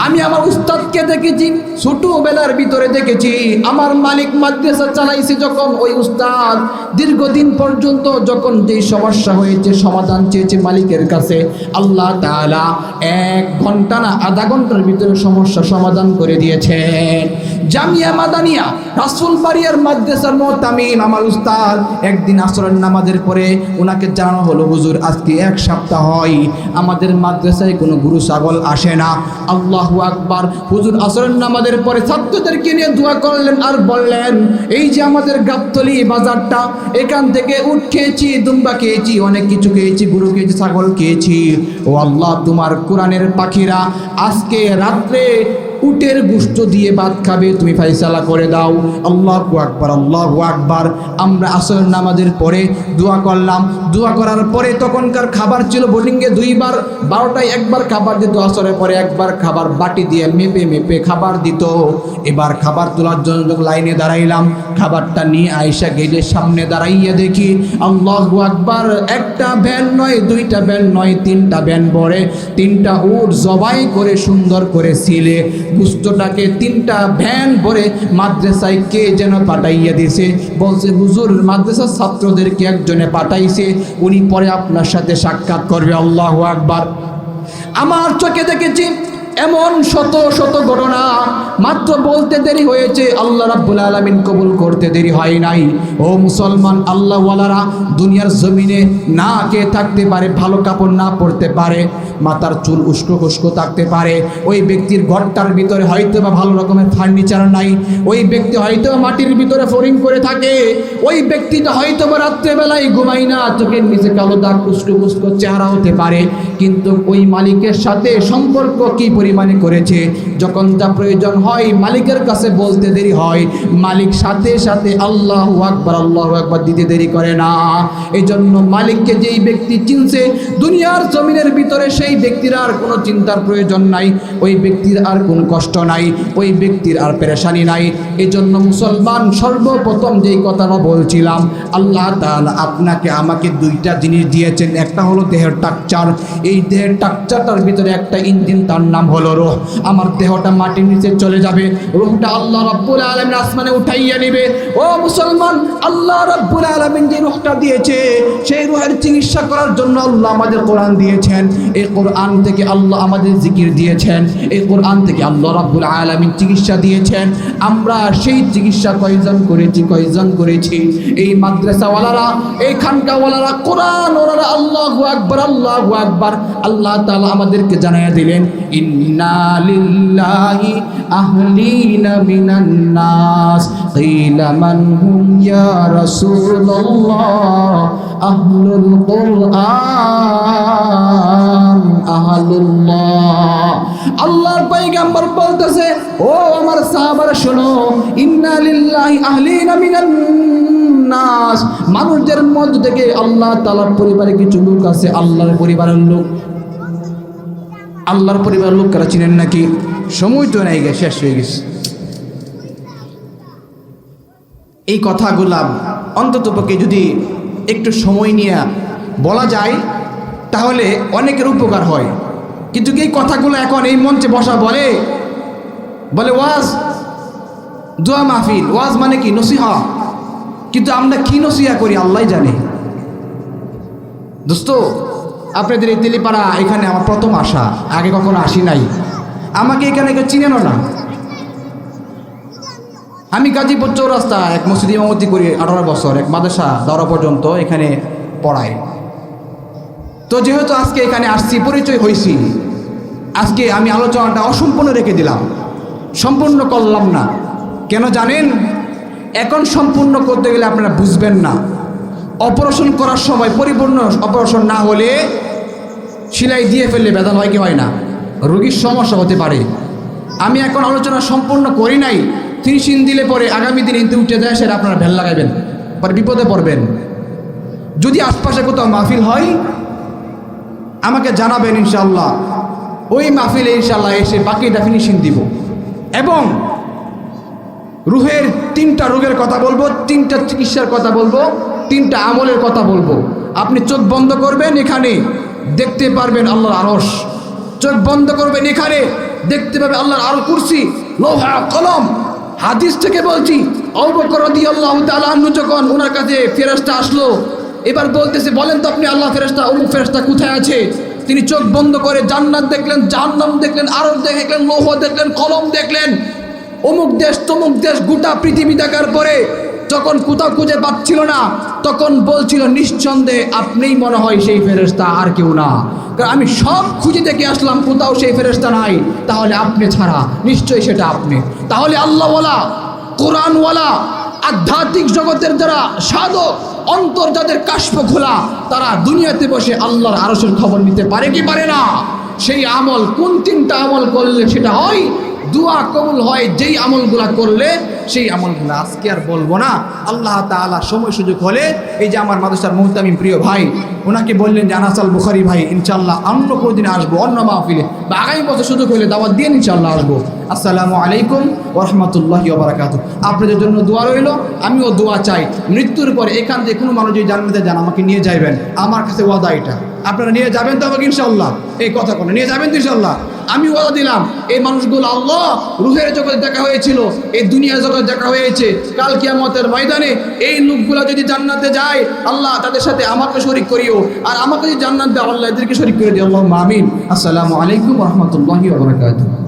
[SPEAKER 1] আমি আমার উস্তাদকে দেখেছি, ছোটবেলার ভিতরে দেখেছি আমার মালিক মাদ্রাসা চালাইছে, যখন ওই উস্তাদ দীর্ঘদিন পর্যন্ত যখন যেই সমস্যা হয়েছে সমাধান চেয়েছে মালিকের কাছে, আল্লাহ তাআলা 1 ঘন্টা না আধা ঘন্টার ভিতরে সমস্যা সমাধান করে দিয়েছেন। জামিয়া মাদানিয়া রাসূলবাড়িয়ার মাদ্রাসার মুতামিম আমার উস্তাদ একদিন আসরের নামাজের পরে ওনাকে জানানো হলো, হুজুর আজকে 1 সপ্তাহ হয় আমাদের মাদ্রাসায় কোনো গরু ছাগল আসে না। আল্লাহু আকবার। হুজুর আসরের নামাজের পরে ছাত্রদেরকে নিয়ে দোয়া করলেন আর বললেন, এই যে আমাদের গাবতলী বাজারটা, এখান থেকে উট খেয়েছি, দুম্বা খেয়েছি, অনেক কিছু খেয়েছি, গরু খেয়েছি, ছাগল খেয়েছি। ও আল্লাহ, তোমার কোরআনের পাখিরা আজকে রাত্রে উটের গোশত দিয়ে ভাত খাবে, তুমি ফাইসালা করে দাও। আল্লাহু আকবার, আল্লাহু আকবার। আমরা আসরের নামাজের পরে দোয়া করলাম। দোয়া করার পরে তখনকার খাবার ছিল বোর্ডিংয়ে 2 বার, 12টায় 1 বার খাবার দিত, আসরের পরে 1 বার খাবার বাটি দিয়ে মেপে মেপে খাবার দিত। এবার খাবার তোলার জন্য যখন লাইনে দাঁড়াইলাম, খাবারটা নিয়ে আয়েশা গেটের সামনে দাঁড়াইয়া দেখি, আল্লাহু আকবার, 1টা ভ্যান নয়, 2টা ভ্যান নয়, 3টা ভ্যান ভরে 3টা উট জবাই করে সুন্দর করে ছিলে গোশতটাকে 3টা ভ্যান ভরে মাদ্রাসায় কে যেন পাঠাইয়া দিয়েছে। বলছে, হুজুর মাদ্রাসার ছাত্রদেরকে একজনে পাঠাইছে, উনি পরে আপনার সাথে সাক্ষাৎ করবে। আল্লাহু আকবার। আমার চোখে দেখেছি এমন শত শত ঘটনা, মাত্র বলতে দেরি হয়েছে, আল্লাহ রাব্বুল আলামিন কবুল করতে দেরি হয় নাই। ও মুসলমান, আল্লাহওয়ালারা দুনিয়ার জমিনে না খেয়ে থাকতে পারে, ভালো কাপড় না পরতে পারে, মাথার চুল উস্কো খুস্কো থাকতে পারে, ওই ব্যক্তির ঘরটার ভিতরে হয়তো বা ভালো রকমের ফার্নিচার নাই, ওই ব্যক্তি হয়তো মাটির ভিতরে ফ্লোরিং করে থাকে, ওই ব্যক্তিটা হয়তো বা রাত্রেবেলায় ঘুমায় না, চোখের নিচে কালো দাগ উস্কো খুস্কো চেহারা হতে পারে, কিন্তু ওই মালিকের সাথে সম্পর্ক কি পরিমাণে করেছে, যখন যা প্রয়োজন হয় মালিকের কাছে বলতে দেরি হয়, মালিক সাথে সাথে আল্লাহু আকবার দিতে দেরি করে না। এই জন্য মালিককে যেই ব্যক্তি চিনছে দুনিয়ার জমিনের ভিতরে, সেই ব্যক্তির আর কোনো চিন্তার প্রয়োজন নাই, ওই ব্যক্তির আর কোনো কষ্ট নাই, ওই ব্যক্তির আর পেরেশানি নাই। এই জন্য মুসলমান, সর্বপ্রথম যেই কথাটা বলছিলাম, আল্লাহ তাআলা আপনাকে আমাকে দুইটা জিনিস দিয়েছেন, একটা হলো দেহের টাকচার, এই দেহের টাকচারটার ভিতরে একটা ইঞ্জিন, তার নাম হলো রূহ। আমার দেহটা মাটির নিচে চলে যাবে, রূহটা আল্লাহ রাব্বুল আলামিন আসমানে উঠাইয়া নেবে। ও মুসলমান, আল্লাহ রাব্বুল আলামিন যে রূহটা দিয়েছে, সেই রূহের চিকিৎসা করার জন্য আল্লাহ আমাদের কোরআন দিয়েছেন, এই কোরআন থেকে আল্লাহ আমাদের জিকির দিয়েছেন, এই কোরআন থেকে আল্লাহ রাব্বুল আলামিন চিকিৎসা দিয়েছেন। আমরা সেই চিকিৎসা কয়জন করেছি? এই মাদ্রাসাওয়ালারা, এই খানকাওয়ালারা, কোরআন ওয়ালারা, আল্লাহু আকবার, আল্লাহু আকবার। আল্লাহ তাআলা আমাদেরকে জানায়া দিলেন, ইন্না লিল্লাহি আহলিনা মিনান নাস কিলা মান হুম ইয়া রাসূলুল্লাহ আহলুল কুরআন আহলুল্লাহ। আল্লাহর পয়গম্বর বলতেছে, ও আমার সাহাবারা শোনো, ইন্না লিল্লাহি আহলিনা মিনান নাস, মানুষদের মধ্য থেকে আল্লাহ তাআলার পরিবারে কিছু লোক আছে, আল্লাহর পরিবারের লোক। আল্লাহর পরিবারের লোক কারা চিনেন নাকি? সময় তো নাই, শেষ হয়ে গেছে। এই কথাগুলা অন্ততপক্ষে যদি একটু সময় নিয়ে বলা যায় তাহলে অনেকের উপকার হয়। কিন্তু এই কথাগুলো এখন এই মঞ্চে বসা বলে ওয়াজ, দোয়া মাহফিল, ওয়াজ মানে কি? নসিহা। কিন্তু আমরা কি নসিহা করি আল্লাহ জানে। দোস্ত, আপনাদের এই তেলিপাড়া এখানে আমার প্রথম আসা, আগে কখনো আসি নাই, আমাকে এখানে কেউ চিনেন না। আমি গাজীপুর চৌরাস্তা এক মসজিদ ইমামতি করি 18 বছর, এক মাদ্রাসা 10 পর্যন্ত এখানে পড়াই। তো যেহেতু আজকে এখানে আসছি, পরিচয় হয়েছি, আজকে আমি আলোচনাটা অসম্পূর্ণ রেখে দিলাম, সম্পূর্ণ করলাম না। কেন জানেন? এখন সম্পূর্ণ করতে গেলে আপনারা বুঝবেন না। অপারেশন করার সময় পরিপূর্ণ অপারেশন না হলে সেলাই দিয়ে ফেললে ব্যথা হয় কি হয় না, রোগীর সমস্যা হতে পারে। আমি এখন আলোচনা সম্পূর্ণ করি নাই, ফিনিশিং দিলে পরে আগামী দিন ইনতে উঠে যায়, সেটা আপনারা ভ্যাল লাগাইবেন, পরে বিপদে পড়বেন। যদি আশপাশে কোথাও মাহফিল হয় আমাকে জানাবেন, ইনশাআল্লাহ ওই মাহফিলে ইনশাআল্লাহ এসে বাকিটা ফিনিশিং দিব। এবং রুহের 3টা রোগের কথা বলবো, 3টা চিকিৎসার কথা বলবো, 3টা আমলের কথা বলবো। আপনি চোখ বন্ধ করবেন, এখানে দেখতে পারবেন আল্লাহর আরশ। চোখ বন্ধ করবেন, এখানে দেখতে পাবেন আল্লাহর আরশ, কুরসি, লৌহা, কলম। হাদিস থেকে বলছি, আবু বকর রাদিয়াল্লাহু তাআলা আনহু যখন ওনার কাছে ফেরেশতা আসলো, এবার বলতেছে, বলেন তো আপনি আল্লাহ ফেরেশতা, অমুক ফেরেশতা কোথায় আছে? তিনি চোখ বন্ধ করে জান্নাত দেখলেন, জাহান্নাম দেখলেন, আরশ দেখলেন, লৌহ দেখলেন, কলম দেখলেন, অমুক দেশ তমুক দেশ, গোটা পৃথিবী দেখার পরে যখন কোথাও খুঁজে পাচ্ছিল না, তখন বলছিল, নিঃসন্দেহে আপনিই মনে হয় সেই ফেরেশতা, আর কেউ না। কারণ আমি সব খুঁজে দেখে আসলাম, কোথাও সেই ফেরেশতা নাই, তাহলে আপনি ছাড়া নিশ্চয়ই সেটা আপনি। তাহলে আল্লাহওয়ালা, কোরআনওয়ালা, আধ্যাত্মিক জগতের যারা সাধক, অন্তর যাদের কাশফ খোলা, তারা দুনিয়াতে বসে আল্লাহর আরশের খবর নিতে পারে কি পারে না? সেই আমল, কোন 3টা আমল করলে সেটা হয়? দুয়া কবুল হয় যেই আমলগুলা করলে, সেই আমলগুলা আজকে আর বলবো না। আল্লাহ তাআলা সময় সুযোগ হলে, এই যে আমার মাদ্রাসার মুহতামিম প্রিয় ভাই, ওনাকে বললেন যে আনাস আল বুখারী ভাই, ইনশাআল্লাহ অন্য কোনো দিন আসবো, অন্য মাহফিলে বা আগামী বছর সুযোগ হলে দাওয়াত দিয়ে ইনশাআল্লাহ আসবো। আসসালামু আলাইকুম ওয়া রাহমাতুল্লাহি ওয়া বারাকাতুহু। আপনাদের জন্য দোয়া রইল, আমিও দোয়া চাই। মৃত্যুর পরে এখান থেকে কোনো মানুষ যদি জান্নাতে যান, আমাকে নিয়ে যাবেন, আমার কাছে ওয়াদা এটা। আপনারা নিয়ে যাবেন তো আমাকে ইনশাআল্লাহ? এই কথা কোনো নিয়ে যাবেন তো ইনশাআল্লাহ? আমি ওয়াদা দিলাম এই মানুষগুলো আল্লাহ রুহের জগতে দেখা হয়েছিল, এই দুনিয়ার জগতে দেখা হয়েছে, কাল কিয়ামতের ময়দানে এই লোকগুলো যদি জান্নাতে যায় আল্লাহ তাদের সাথে আমাকে শরীক করিও, আর আমাকে যদি জান্নাত দাও আল্লাহ এদেরকে শরীক করে দিও। আল্লাহুম্মা আমিন। আসসালামু আলাইকুম ওয়া রাহমাতুল্লাহি ওয়া বারাকাতুহু।